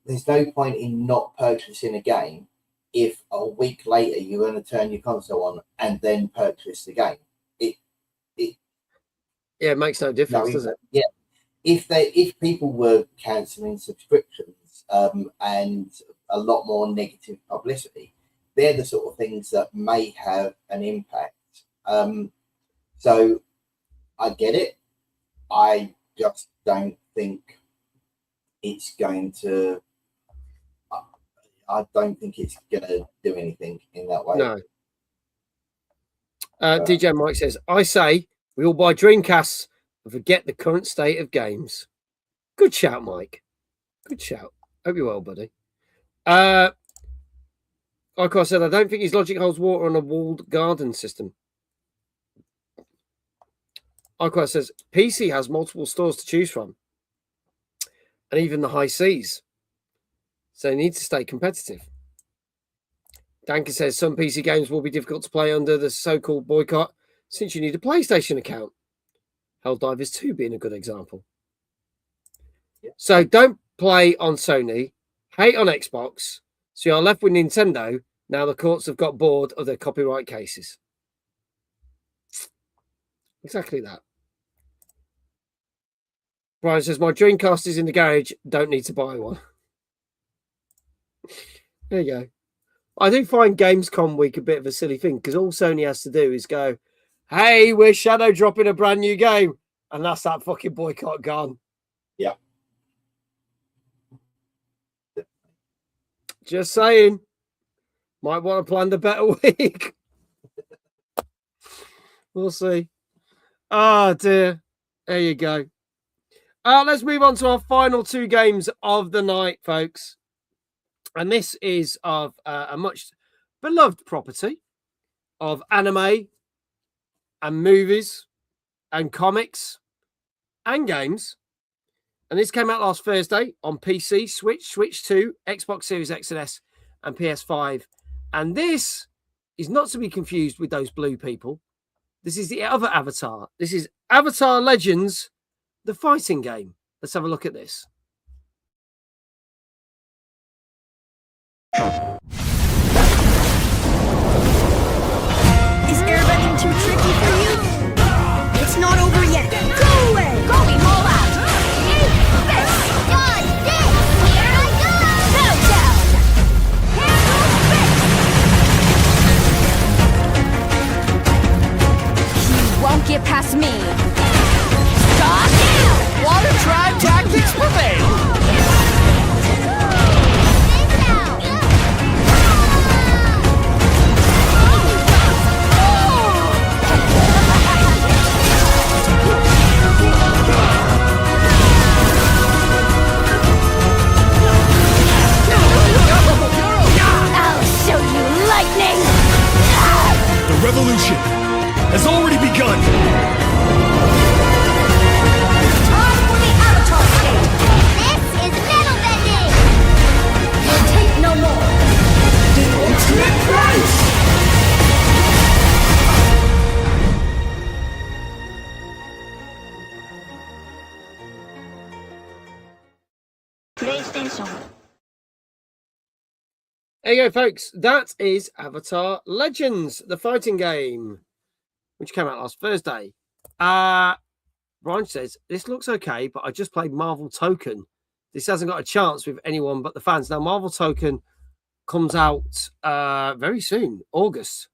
there's no point in not purchasing a game if a week later you're going to turn your console on and then purchase the game. It makes no difference, does it? Yeah. If people were cancelling subscriptions and a lot more negative publicity, they're the sort of things that may have an impact. So I get it. I just don't think it's going to. I don't think it's going to do anything in that way. No. DJ Mike says, I say we all buy Dreamcasts and forget the current state of games. Good shout, Mike. Good shout. Hope you're well, buddy. Like I said, I don't think his logic holds water on a walled garden system. Like says, PC has multiple stores to choose from. And even the high seas. So they need to stay competitive. Danker says some PC games will be difficult to play under the so-called boycott since you need a PlayStation account. Helldivers 2 being a good example. Yeah. So don't play on Sony, hate on Xbox, so you're left with Nintendo. Now the courts have got bored of their copyright cases. Exactly that. Brian says, my Dreamcast is in the garage. Don't need to buy one. There you go. I do find Gamescom week a bit of a silly thing because all Sony has to do is go, hey, we're shadow dropping a brand new game. And that's that fucking boycott gone. Yeah. Just saying. Might want to plan the better week. We'll see. Oh, dear. There you go. Let's move on to our final two games of the night, folks. And this is of a much beloved property of anime and movies and comics and games. And this came out last Thursday on PC, Switch, Switch 2, Xbox Series X and S, and PS5. And this is not to be confused with those blue people. This is the other Avatar. This is Avatar Legends, the fighting game. Let's have a look at this. Is airbending too tricky for you? It's not over yet. Go away! Going all out! This! God, this! Here I go! Settle down! You won't get past me. Stop now! Water tribe tactics prevail! The revolution has already begun! Time for the Avatar stage! This is metal bending! You'll take no more. The ultimate price! PlayStation. There you go, folks. That is Avatar Legends, the fighting game, which came out last Thursday. Brian says, this looks okay, but I just played Marvel Token. This hasn't got a chance with anyone but the fans. Now, Marvel Token comes out very soon, August,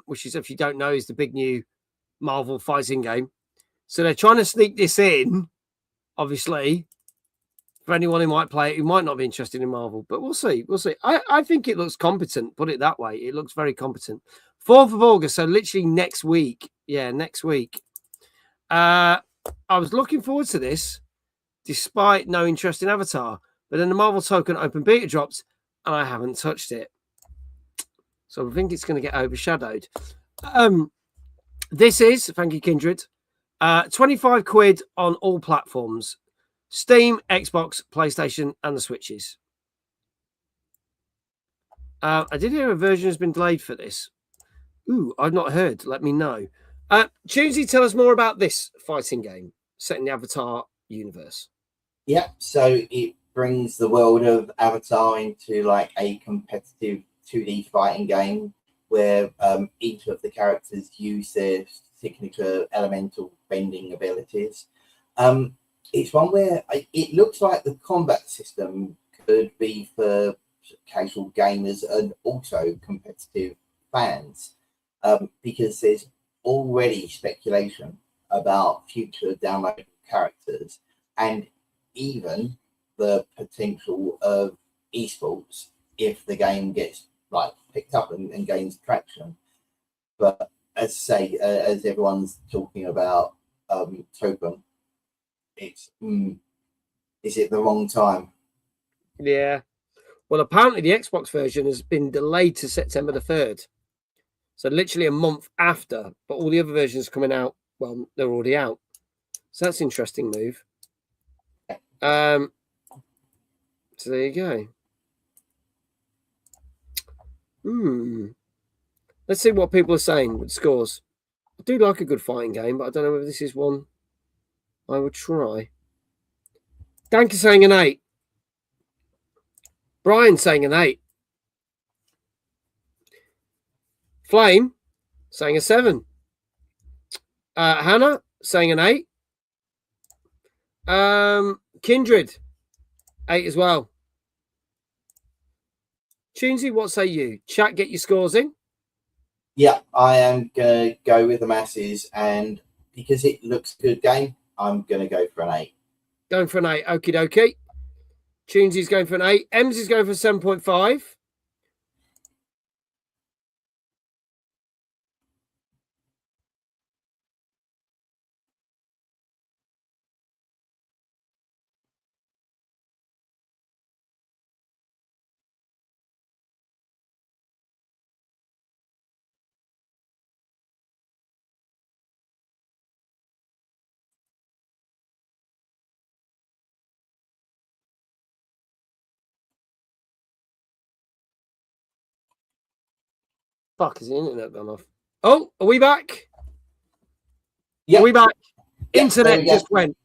which is, if you don't know, is the big new Marvel fighting game. So they're trying to sneak this in, obviously, for anyone who might play it, who might not be interested in Marvel. But we'll see. We'll see. I think it looks competent, put it that way. It looks very competent. 4th of August, so literally next week. Yeah, next week. I was looking forward to this, despite no interest in Avatar. But then the Marvel Token open beta drops, and I haven't touched it. So I think it's going to get overshadowed. This is, thank you, Kindred, 25 quid on all platforms. Steam, Xbox, PlayStation, and the Switches. I did hear a version has been delayed for this. Ooh, I've not heard. Let me know. Tuesday, tell us more about this fighting game set in the Avatar universe. Yeah, so it brings the world of Avatar into like a competitive 2D fighting game where each of the characters use their signature elemental bending abilities. It's one where it looks like the combat system could be for casual gamers and also competitive fans, because there's already speculation about future downloadable characters and even the potential of esports if the game gets like picked up and gains traction. But as I say, as everyone's talking about Token, it's is it the wrong time? Yeah. Well, apparently the Xbox version has been delayed to September the 3rd. So literally a month after, but all the other versions coming out, well, they're already out. So that's an interesting move. So there you go. Let's see what people are saying with scores. I do like a good fighting game, but I don't know whether this is one I would try. Dank is saying an 8. Brian saying an 8. Flame saying a 7. Hannah saying an 8. Kindred 8 as well. Tunesy, what say you? Chat, get your scores in. Yeah, I am going to go with the masses, and because it looks a good game, I'm going to go for an 8. Going for an 8. Okie dokie. Tunesy's going for an 8. Ems is going for 7.5. Fuck, is the internet gone off? Oh, are we back? Yeah. Are we back? Yep, Internet just went.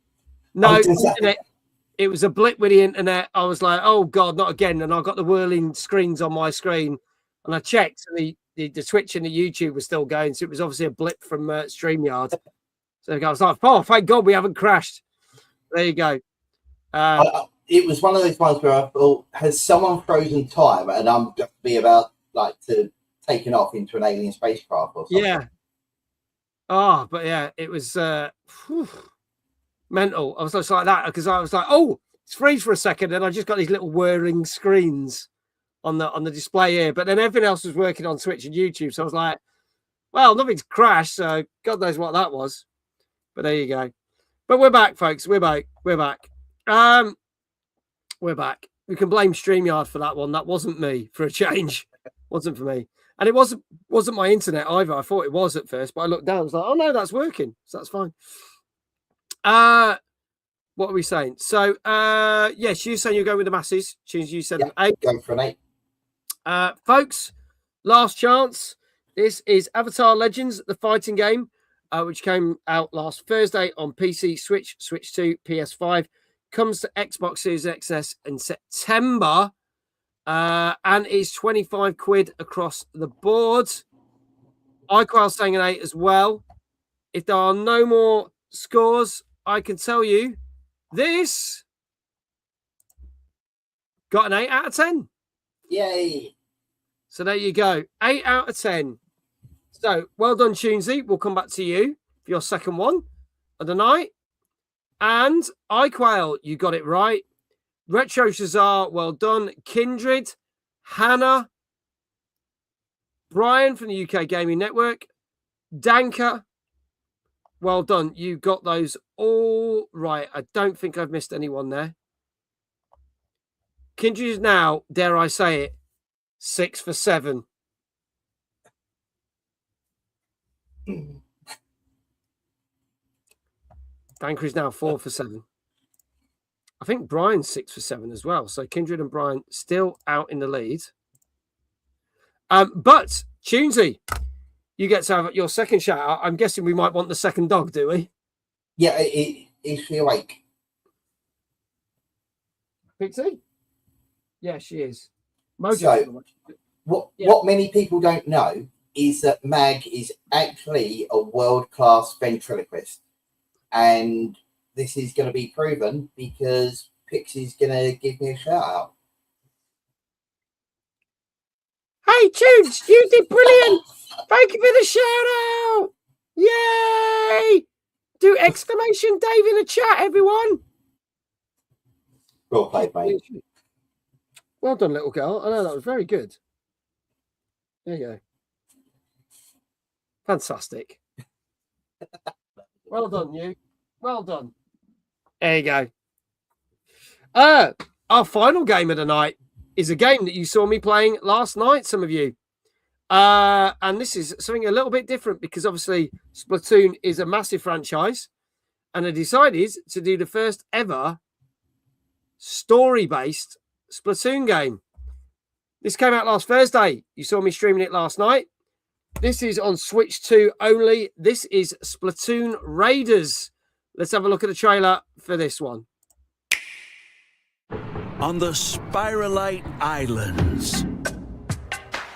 No, just internet. It was a blip with the internet. I was like, oh, God, not again. And I got the whirling screens on my screen. And I checked, and the Twitch and the YouTube was still going. So it was obviously a blip from StreamYard. So I was like, oh, thank God we haven't crashed. There you go. It was one of those ones where I thought, has someone frozen time and I'm just be about like to taken off into an alien spacecraft or something? Yeah. Oh, but yeah, it was mental. I was just like that because I was like, oh, it's freeze for a second. And I just got these little whirring screens on the display here. But then everything else was working on Twitch and YouTube. So I was like, well, nothing's crashed. So God knows what that was. But there you go. But we're back, folks. We're back. We're back. We're back. We can blame StreamYard for that one. That wasn't me for a change. Wasn't for me. And it wasn't my internet either. I thought it was at first, but I looked down. I was like, oh no, that's working. So that's fine. What are we saying? So yes, you're saying you're going with the masses. You said an 8. Go for an 8. Folks, last chance. This is Avatar Legends, the fighting game, which came out last Thursday on PC, Switch, Switch 2, PS5. Comes to Xbox Series XS in September. And it's 25 quid across the board. iQual saying an 8 as well. If there are no more scores, I can tell you this got an 8 out of 10. Yay. So there you go. 8 out of 10. So well done, Tunesy. We'll come back to you for your second one of the night. And iQuail, you got it right. Retro Shazar, well done. Kindred, Hannah, Brian from the UK Gaming Network. Danker, well done. You got those all right. I don't think I've missed anyone there. Kindred is now, dare I say it, 6 for 7. Danker is now 4 for 7. I think Brian's 6 for 7 as well. So Kindred and Brian still out in the lead. But Tunesy, you get to have your second shout out. I'm guessing we might want the second dog, do we? Yeah, is she awake? Pixie? Yeah, she is. So, what many people don't know is that Mag is actually a world-class ventriloquist. And this is going to be proven because Pixie's going to give me a shout out. Hey, Tunes, you did brilliant. Thank you for the shout out. Yay! Do exclamation Dave in the chat, everyone. Well played, mate. Well done, little girl. I know that was very good. There you go. Fantastic. Well done, you. Well done. There you go. Our final game of the night is a game that you saw me playing last night, some of you. And this is something a little bit different because obviously Splatoon is a massive franchise. And I decided to do the first ever story-based Splatoon game. This came out last Thursday. You saw me streaming it last night. This is on Switch 2 only. This is Splatoon Raiders. Let's have a look at the trailer for this one. On the Spiralite Islands,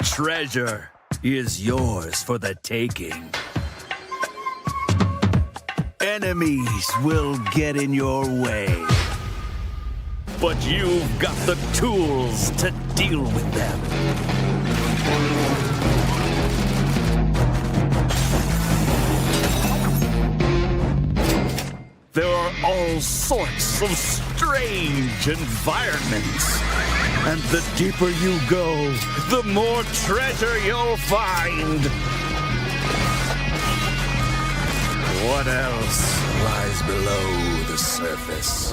treasure is yours for the taking. Enemies will get in your way, but you've got the tools to deal with them. There are all sorts of strange environments. And the deeper you go, the more treasure you'll find. What else lies below the surface?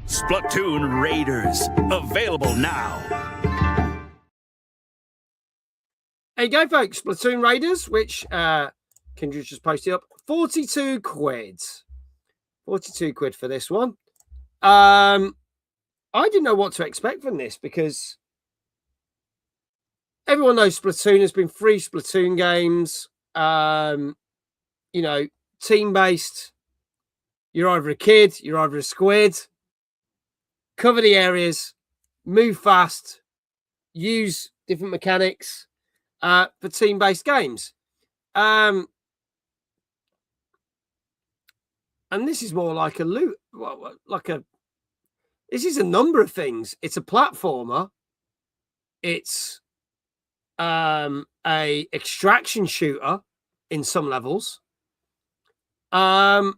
Splatoon Raiders, available now. There you go, folks. Splatoon Raiders, which Kindred just posted up. 42 quid. 42 quid for this one. I didn't know what to expect from this because everyone knows Splatoon has been free Splatoon games. You know, team-based. You're either a kid, you're either a squid. Cover the areas, move fast, use different mechanics for team-based games. And this is more like a loot, this is a number of things. It's a platformer. It's a extraction shooter in some levels. And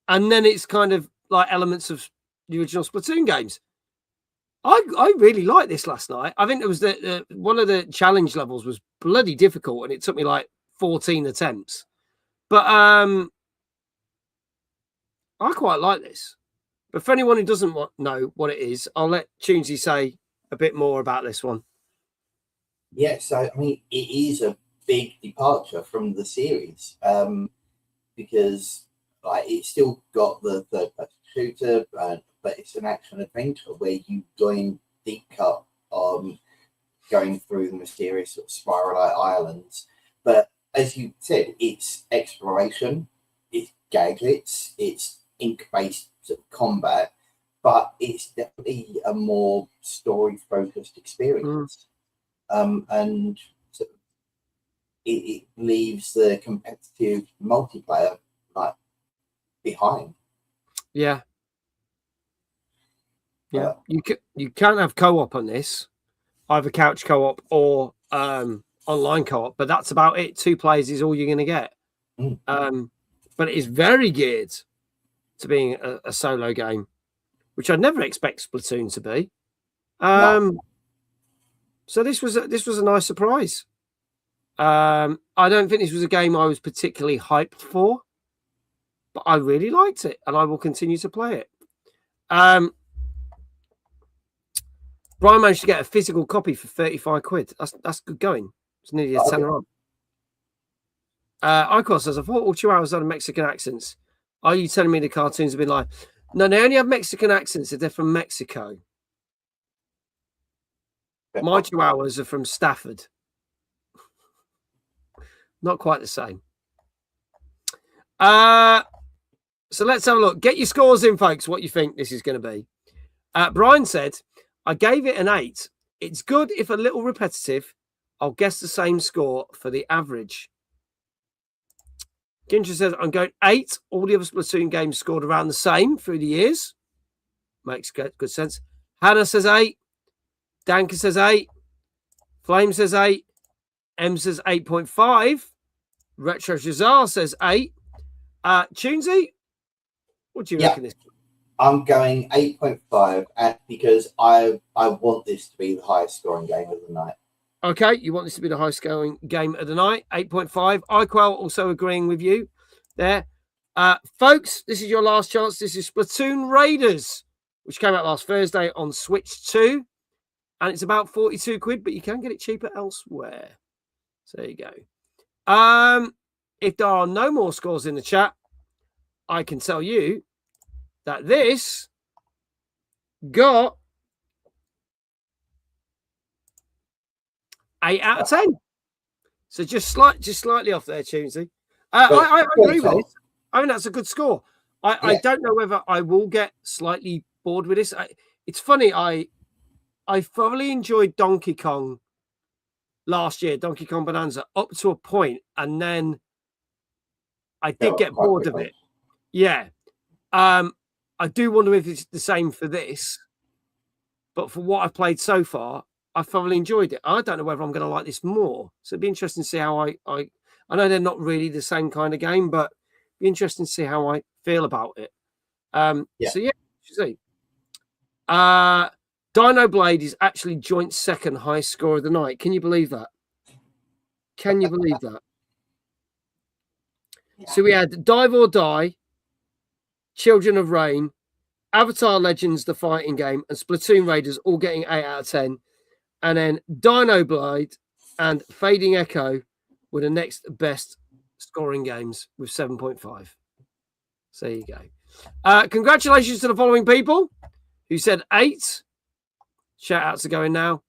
then it's kind of like elements of the original Splatoon games. I really liked this last night. I think it was one of the challenge levels was bloody difficult, and it took me like 14 attempts. But I quite like this. But for anyone who doesn't know what it is, I'll let Tunesy say a bit more about this one. Yeah, so I mean, it is a big departure from the series because like it's still got the third-person shooter, but it's an action adventure where you join deep cut going through the mysterious sort of Spiralite Islands. But as you said, it's exploration, it's gadgets, it's ink-based sort of combat, but it's definitely a more story-focused experience. And sort of it leaves the competitive multiplayer like behind. Yeah. Yeah, you can't have co-op on this, either couch co-op or online co-op, but that's about it. 2 players is all you're going to get. but it is very geared to being a solo game, which I'd never expect Splatoon to be. So this was a nice surprise. I don't think this was a game I was particularly hyped for, but I really liked it, and I will continue to play it. Brian managed to get a physical copy for 35 quid. That's good going. It's nearly a tenner on. Icos says, I thought all Chihuahuas had Mexican accents. Are you telling me the cartoons have been like? No, they only have Mexican accents if they're from Mexico. My Chihuahuas are from Stafford. Not quite the same. So let's have a look. Get your scores in, folks, what you think this is going to be. Brian said, I gave it an 8. It's good if a little repetitive. I'll guess the same score for the average. Ginger says, I'm going 8. All the other Splatoon games scored around the same through the years. Makes good sense. Hannah says 8. Danka says 8. Flame says 8. M says 8.5. Retro Shazar says 8. Tunesy, what do you reckon this? I'm going 8.5 because I want this to be the highest scoring game of the night. Okay, you want this to be the highest scoring game of the night. 8.5. iQuell also agreeing with you there. Folks, this is your last chance. This is Splatoon Raiders, which came out last Thursday on Switch 2. And it's about 42 quid, but you can get it cheaper elsewhere. So there you go. If there are no more scores in the chat, I can tell you that this got 8 out of 10. So just slightly off there, Tunesy. I agree with it. I mean, that's a good score. I don't know whether I will get slightly bored with this. It's funny. I thoroughly enjoyed Donkey Kong last year, Donkey Kong Bonanza, up to a point, and then I did get bored of it. Yeah. I do wonder if it's the same for this, but for what I've played so far, I thoroughly enjoyed it. I don't know whether I'm going to like this more. So it'd be interesting to see how I know they're not really the same kind of game, but it'd be interesting to see how I feel about it. So yeah, see. Dino Blade is actually joint second highest score of the night. Can you believe that? Can you believe that? So we had Dive or Die, Children of Rain, Avatar Legends, the fighting game, and Splatoon Raiders all getting 8 out of 10. And then Dino Blade and Fading Echo were the next best scoring games with 7.5. So there you go. Congratulations to the following people who said 8. Shout outs are going now.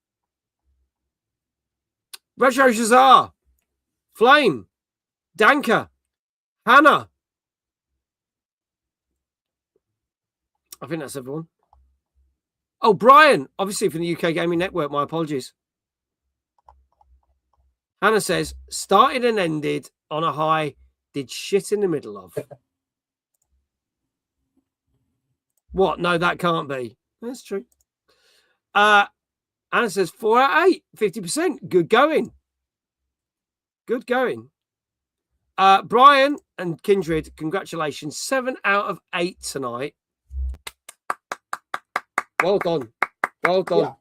Retro Shazar, Flame, Danka, Hannah. I think that's everyone. Oh, Brian, obviously from the UK Gaming Network. My apologies. Hannah says, started and ended on a high, did shit in the middle of. What? No, that can't be. That's true. Anna says 4 out of 8, 50%. Good going. Good going. Brian and Kindred, congratulations. 7 out of 8 tonight. Well done. Well done. Yeah.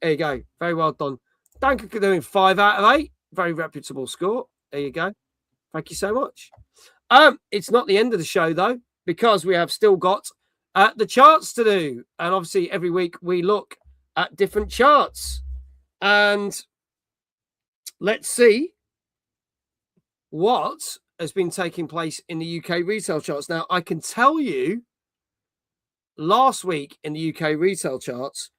There you go. Very well done. Danke for doing 5 out of 8. Very reputable score. There you go. Thank you so much. It's not the end of the show, though, because we have still got the charts to do. And obviously, every week we look at different charts. And let's see what has been taking place in the UK retail charts. Now, I can tell you, last week in the UK retail charts,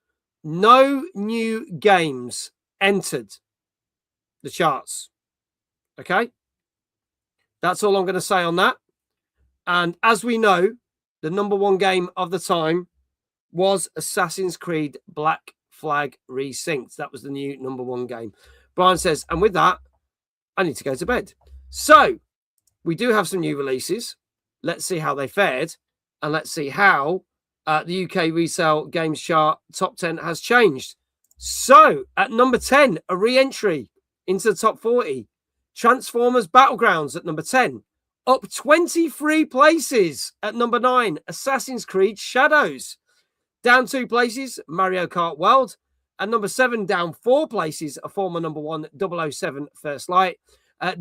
no new games entered the charts. Okay? That's all I'm going to say on that. And as we know, the number one game of the time was Assassin's Creed Black Flag Resynced. That was the new number one game. Brian says, and with that, I need to go to bed. So, we do have some new releases. Let's see how they fared. And let's see how the UK resale games chart top 10 has changed. So, at number 10, a re-entry into the top 40. Transformers Battlegrounds at number 10. Up 23 places at number 9, Assassin's Creed Shadows. Down 2 places, Mario Kart World. At number 7, down 4 places, a former number 1, 007 First Light.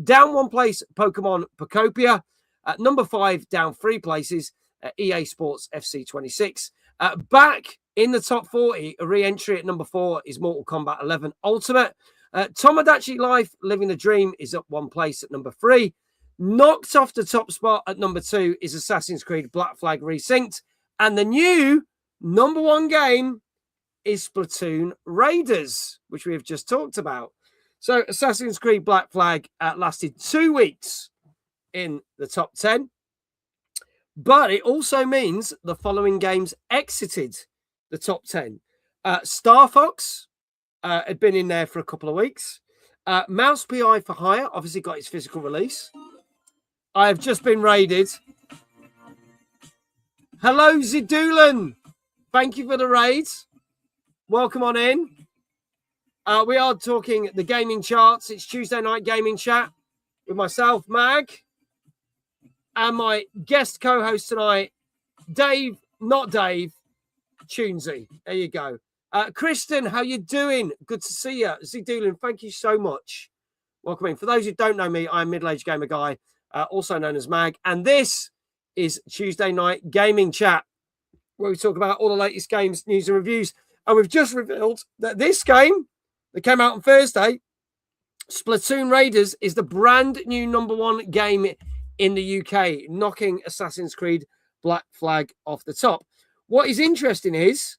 Down 1 place, Pokemon Pocopia. At number 5, down 3 places, EA Sports FC 26. Back in the top 40, a re-entry at number 4 is Mortal Kombat 11 Ultimate. Tomodachi Life Living the Dream is up 1 place at number 3. Knocked off the top spot at number 2 is Assassin's Creed Black Flag Resynced. And the new number 1 game is Splatoon Raiders, which we have just talked about. So Assassin's Creed Black Flag lasted 2 weeks in the top 10. But it also means the following games exited the top 10. Star Fox had been in there for a couple of weeks. Mouse PI for Hire obviously got its physical release. I have just been raided. Hello, Zidulan. Thank you for the raid. Welcome on in. We are talking the gaming charts. It's Tuesday night gaming chat with myself, Mag, and my guest co-host tonight, Dave, not Dave, Tunesy. There you go. Kristen, how you doing? Good to see you. Zidulan, thank you so much. Welcome in. For those who don't know me, I'm Middle-Aged Gamer Guy, also known as Mag, and this is Tuesday night gaming chat, where we talk about all the latest games, news and reviews. And we've just revealed that this game that came out on Thursday, Splatoon Raiders, is the brand new number 1 game in the UK, knocking Assassin's Creed Black Flag off the top. What is interesting is,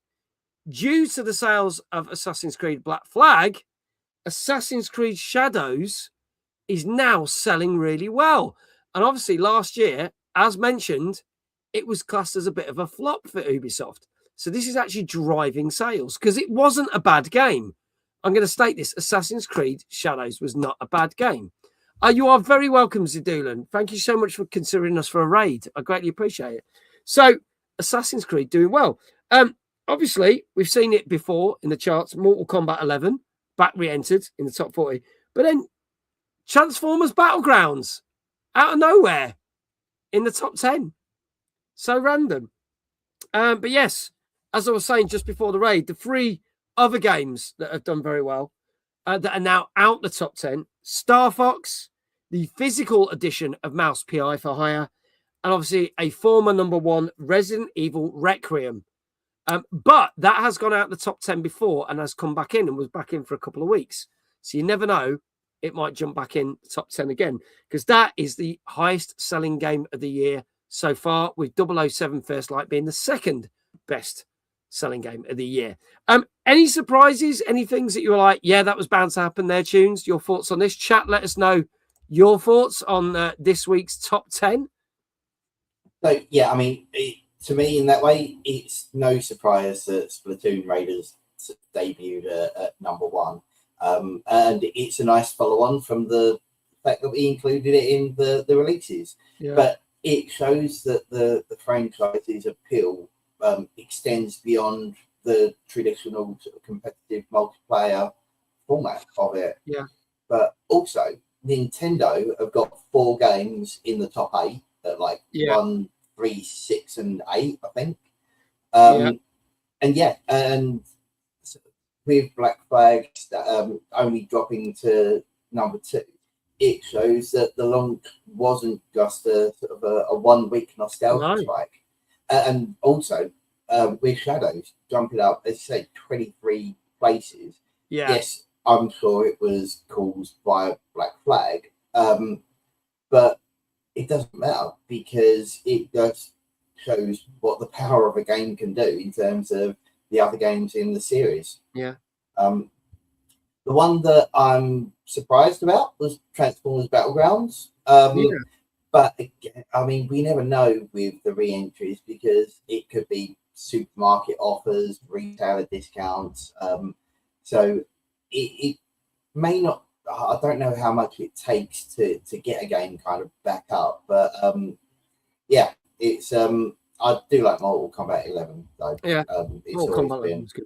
due to the sales of Assassin's Creed Black Flag, Assassin's Creed Shadows is now selling really well. And obviously last year, as mentioned, it was classed as a bit of a flop for Ubisoft. So this is actually driving sales because it wasn't a bad game. I'm going to state this. Assassin's Creed Shadows was not a bad game. You are very welcome, Zidulan. Thank you so much for considering us for a raid. I greatly appreciate it. So Assassin's Creed doing well. Obviously, we've seen it before in the charts. Mortal Kombat 11, back re-entered in the top 40. But then Transformers Battlegrounds, out of nowhere, in the top 10. So random. But yes, as I was saying just before the raid, the 3 other games that have done very well, that are now out the top 10, Star Fox, the physical edition of Mouse PI for Hire, and obviously a former number 1, Resident Evil Requiem. But that has gone out the top 10 before and has come back in and was back in for a couple of weeks. So you never know, it might jump back in the top 10 again, because that is the highest selling game of the year so far, with 007 First Light being the second best selling game of the year. Any surprises? Any things that you were like, yeah, that was bound to happen there, Tunes? Your thoughts on this? Chat, let us know your thoughts on this week's top 10. So, yeah, I mean, to me, in that way, it's no surprise that Splatoon Raiders debuted at number 1. And it's a nice follow-on from the fact that we included it in the releases. Yeah. But it shows that the franchise's appeal extends beyond the traditional sort of competitive multiplayer format of it. Yeah. But also, Nintendo have got 4 games in the top 8 at like 1, 3, 6, and 8, I think. And with Black Flag only dropping to number 2, it shows that the launch wasn't just a sort of a 1 week nostalgia spike. And also, with Shadows jumping up, as you say, 23 places. Yeah. Yes, I'm sure it was caused by Black Flag, but it doesn't matter because it just shows what the power of a game can do in terms of the other games in the series. Yeah. The one that I'm surprised about was Transformers Battlegrounds. But again, I mean, we never know with the re-entries because it could be supermarket offers, retailer discounts. So it may not, I don't know how much it takes to get a game kind of back up. But yeah, it's, I do like Mortal Kombat 11. Though. Yeah, it's Mortal Kombat 11 was good.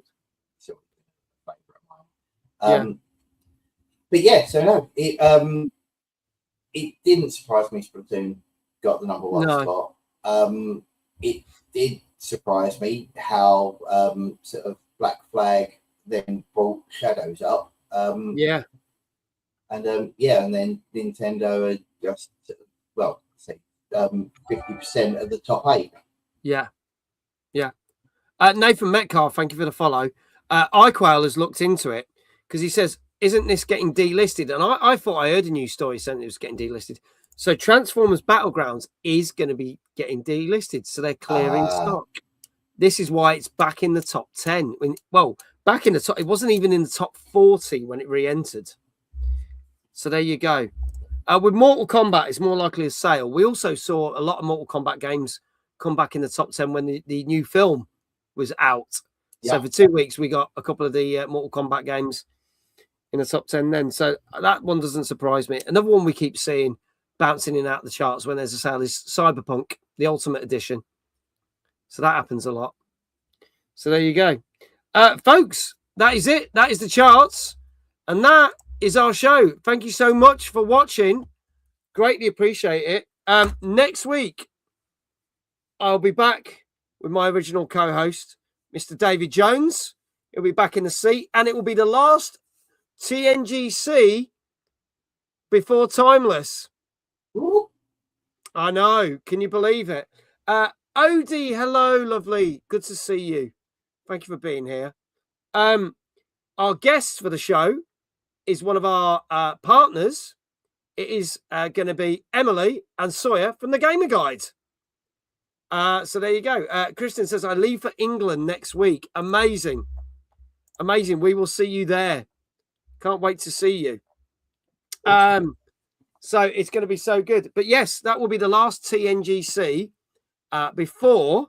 But yeah, so no, it didn't surprise me Splatoon got the number one No. spot. It did surprise me how sort of Black Flag then brought Shadows up. Yeah. And and then Nintendo are just say 50% of the top 8. Yeah. Yeah. Nathan Metcalf, thank you for the follow. iQuail has looked into it because he says, isn't this getting delisted? And I thought I heard a news story saying it was getting delisted. So Transformers Battlegrounds is going to be getting delisted. So they're clearing stock. This is why it's back in the top 10. Back in the top, it wasn't even in the top 40 when it re-entered. So there you go. With Mortal Kombat, it's more likely a sale. We also saw a lot of Mortal Kombat games come back in the top 10 when the new film was out. So for 2 weeks, we got a couple of the Mortal Kombat games in the top 10 then. So that one doesn't surprise me. Another one we keep seeing bouncing in and out the charts when there's a sale is Cyberpunk, the Ultimate Edition. So that happens a lot. So there you go. Folks, that is it. That is the charts. And that is our show. Thank you so much for watching. Greatly appreciate it. Next week, I'll be back with my original co-host, Mr. David Jones. He'll be back in the seat, and it will be the last TNGC before Timeless. Ooh. I know. Can you believe it? Odie, hello, lovely. Good to see you. Thank you for being here. Our guest for the show is one of our partners. It is going to be Emily and Sawyer from the Gamer Guide. So there you go. Kristen says, I leave for England next week. Amazing. Amazing. We will see you there. Can't wait to see you. So it's going to be so good. But yes, that will be the last TNGC before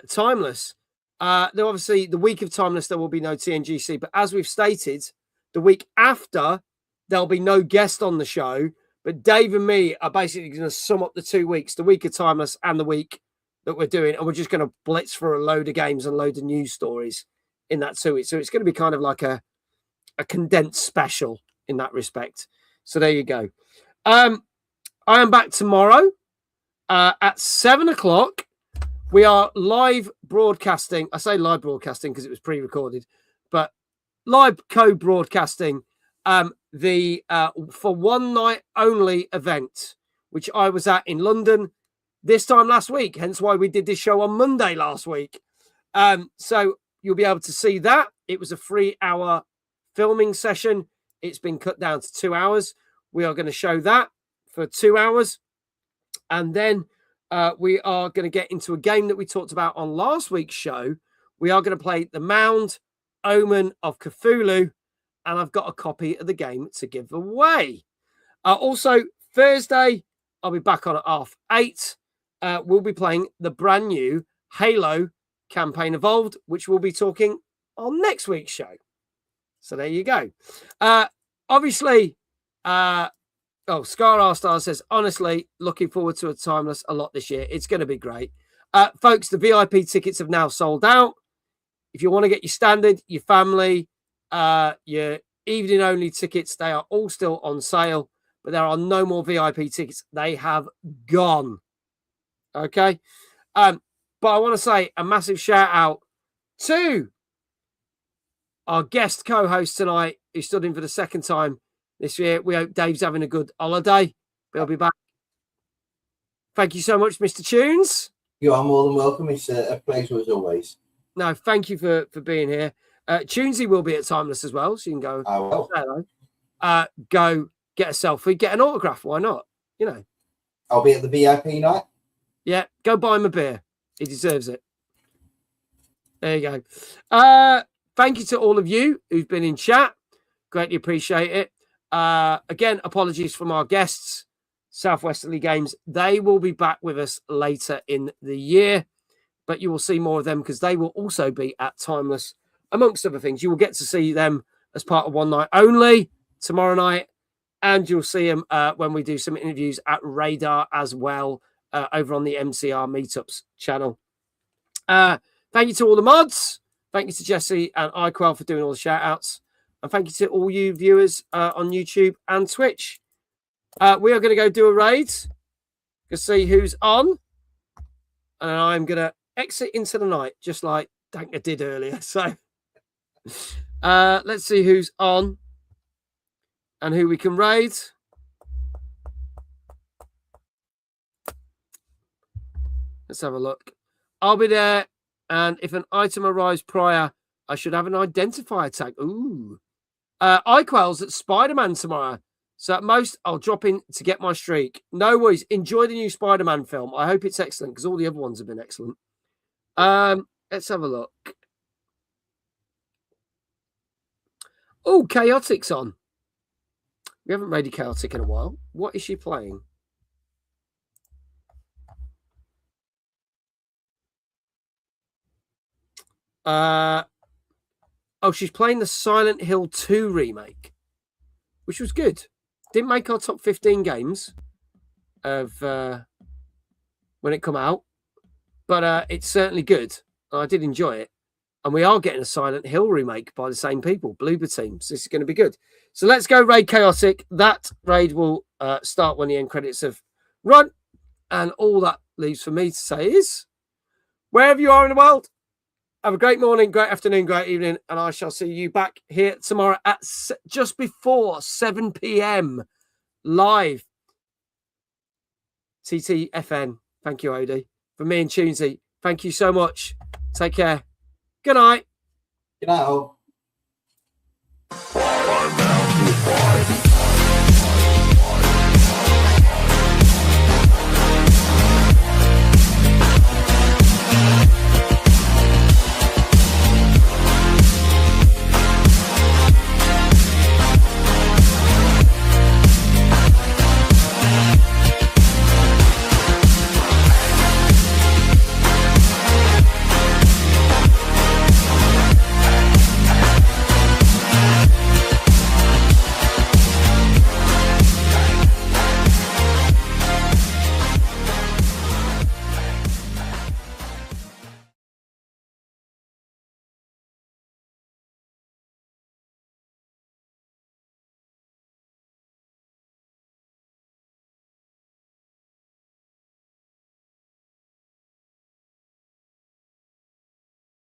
Timeless. There obviously, the week of Timeless, there will be no TNGC. But as we've stated, the week after, there'll be no guest on the show. But Dave and me are basically going to sum up the 2 weeks, the week of Timeless and the week that we're doing. And we're just going to blitz for a load of games and load of news stories in that 2 weeks. So it's going to be kind of like a condensed special in that respect. So there you go. I am back tomorrow at 7 o'clock. We are live broadcasting. I say live broadcasting because it was pre-recorded, but live co-broadcasting the for one night only event, which I was at in London this time last week. Hence why we did this show on Monday last week. So you'll be able to see that. It was a 3-hour filming session. It's been cut down to 2 hours. We are going to show that for 2 hours. And then we are going to get into a game that we talked about on last week's show. We are going to play The Mound Omen of Cthulhu. And I've got a copy of the game to give away. Also, Thursday, I'll be back on at 8:30. We'll be playing the brand new Halo Campaign Evolved, which we'll be talking on next week's show. So there you go. Obviously, Scar R Star says, honestly, looking forward to a Timeless a lot this year. It's going to be great. Folks, the VIP tickets have now sold out. If you want to get your standard, your family, your evening only tickets, they are all still on sale, but there are no more VIP tickets. They have gone. Okay. But I want to say a massive shout out to our guest co-host tonight, who stood in for the second time this year. We hope Dave's having a good holiday. We'll be back. Thank you so much, Mr. Tunes. You are more than welcome. It's a pleasure as always. No, thank you for being here. Tunesy will be at Timeless as well, so you can go. I will. Go get a selfie, get an autograph. Why not? You know. I'll be at the VIP night. Yeah, go buy him a beer. He deserves it. There you go. Thank you to all of you who've been in chat. Greatly appreciate it. Again, apologies from our guests, Southwesterly Games. They will be back with us later in the year, but you will see more of them because they will also be at Timeless, amongst other things. You will get to see them as part of One Night Only tomorrow night, and you'll see them when we do some interviews at Radar as well over on the MCR Meetups channel. Thank you to all the mods. Thank you to Jesse and iQuell for doing all the shout-outs. And thank you to all you viewers on YouTube and Twitch. We are going to go do a raid. Gonna see who's on. And I'm gonna exit into the night, just like Danker did earlier. So let's see who's on and who we can raid. Let's have a look. I'll be there, and if an item arrives prior, I should have an identifier tag. Ooh. iQuell's at Spider-Man tomorrow. So at most, I'll drop in to get my streak. No worries. Enjoy the new Spider-Man film. I hope it's excellent, because all the other ones have been excellent. Let's have a look. Oh, Chaotic's on. We haven't raided Chaotic in a while. What is she playing? Oh, she's playing the Silent Hill 2 remake, which was good. Didn't make our top 15 games of when it come out, but it's certainly good. I did enjoy it. And we are getting a Silent Hill remake by the same people, Bloober Team. So this is going to be good. So let's go raid Chaotic. That raid will start when the end credits have run. And all that leaves for me to say is, wherever you are in the world, have a great morning, great afternoon, great evening. And I shall see you back here tomorrow at just before 7 p.m. live. TTFN. Thank you, Odie. From me and Tunesy, thank you so much. Take care. Good night. Good night, all.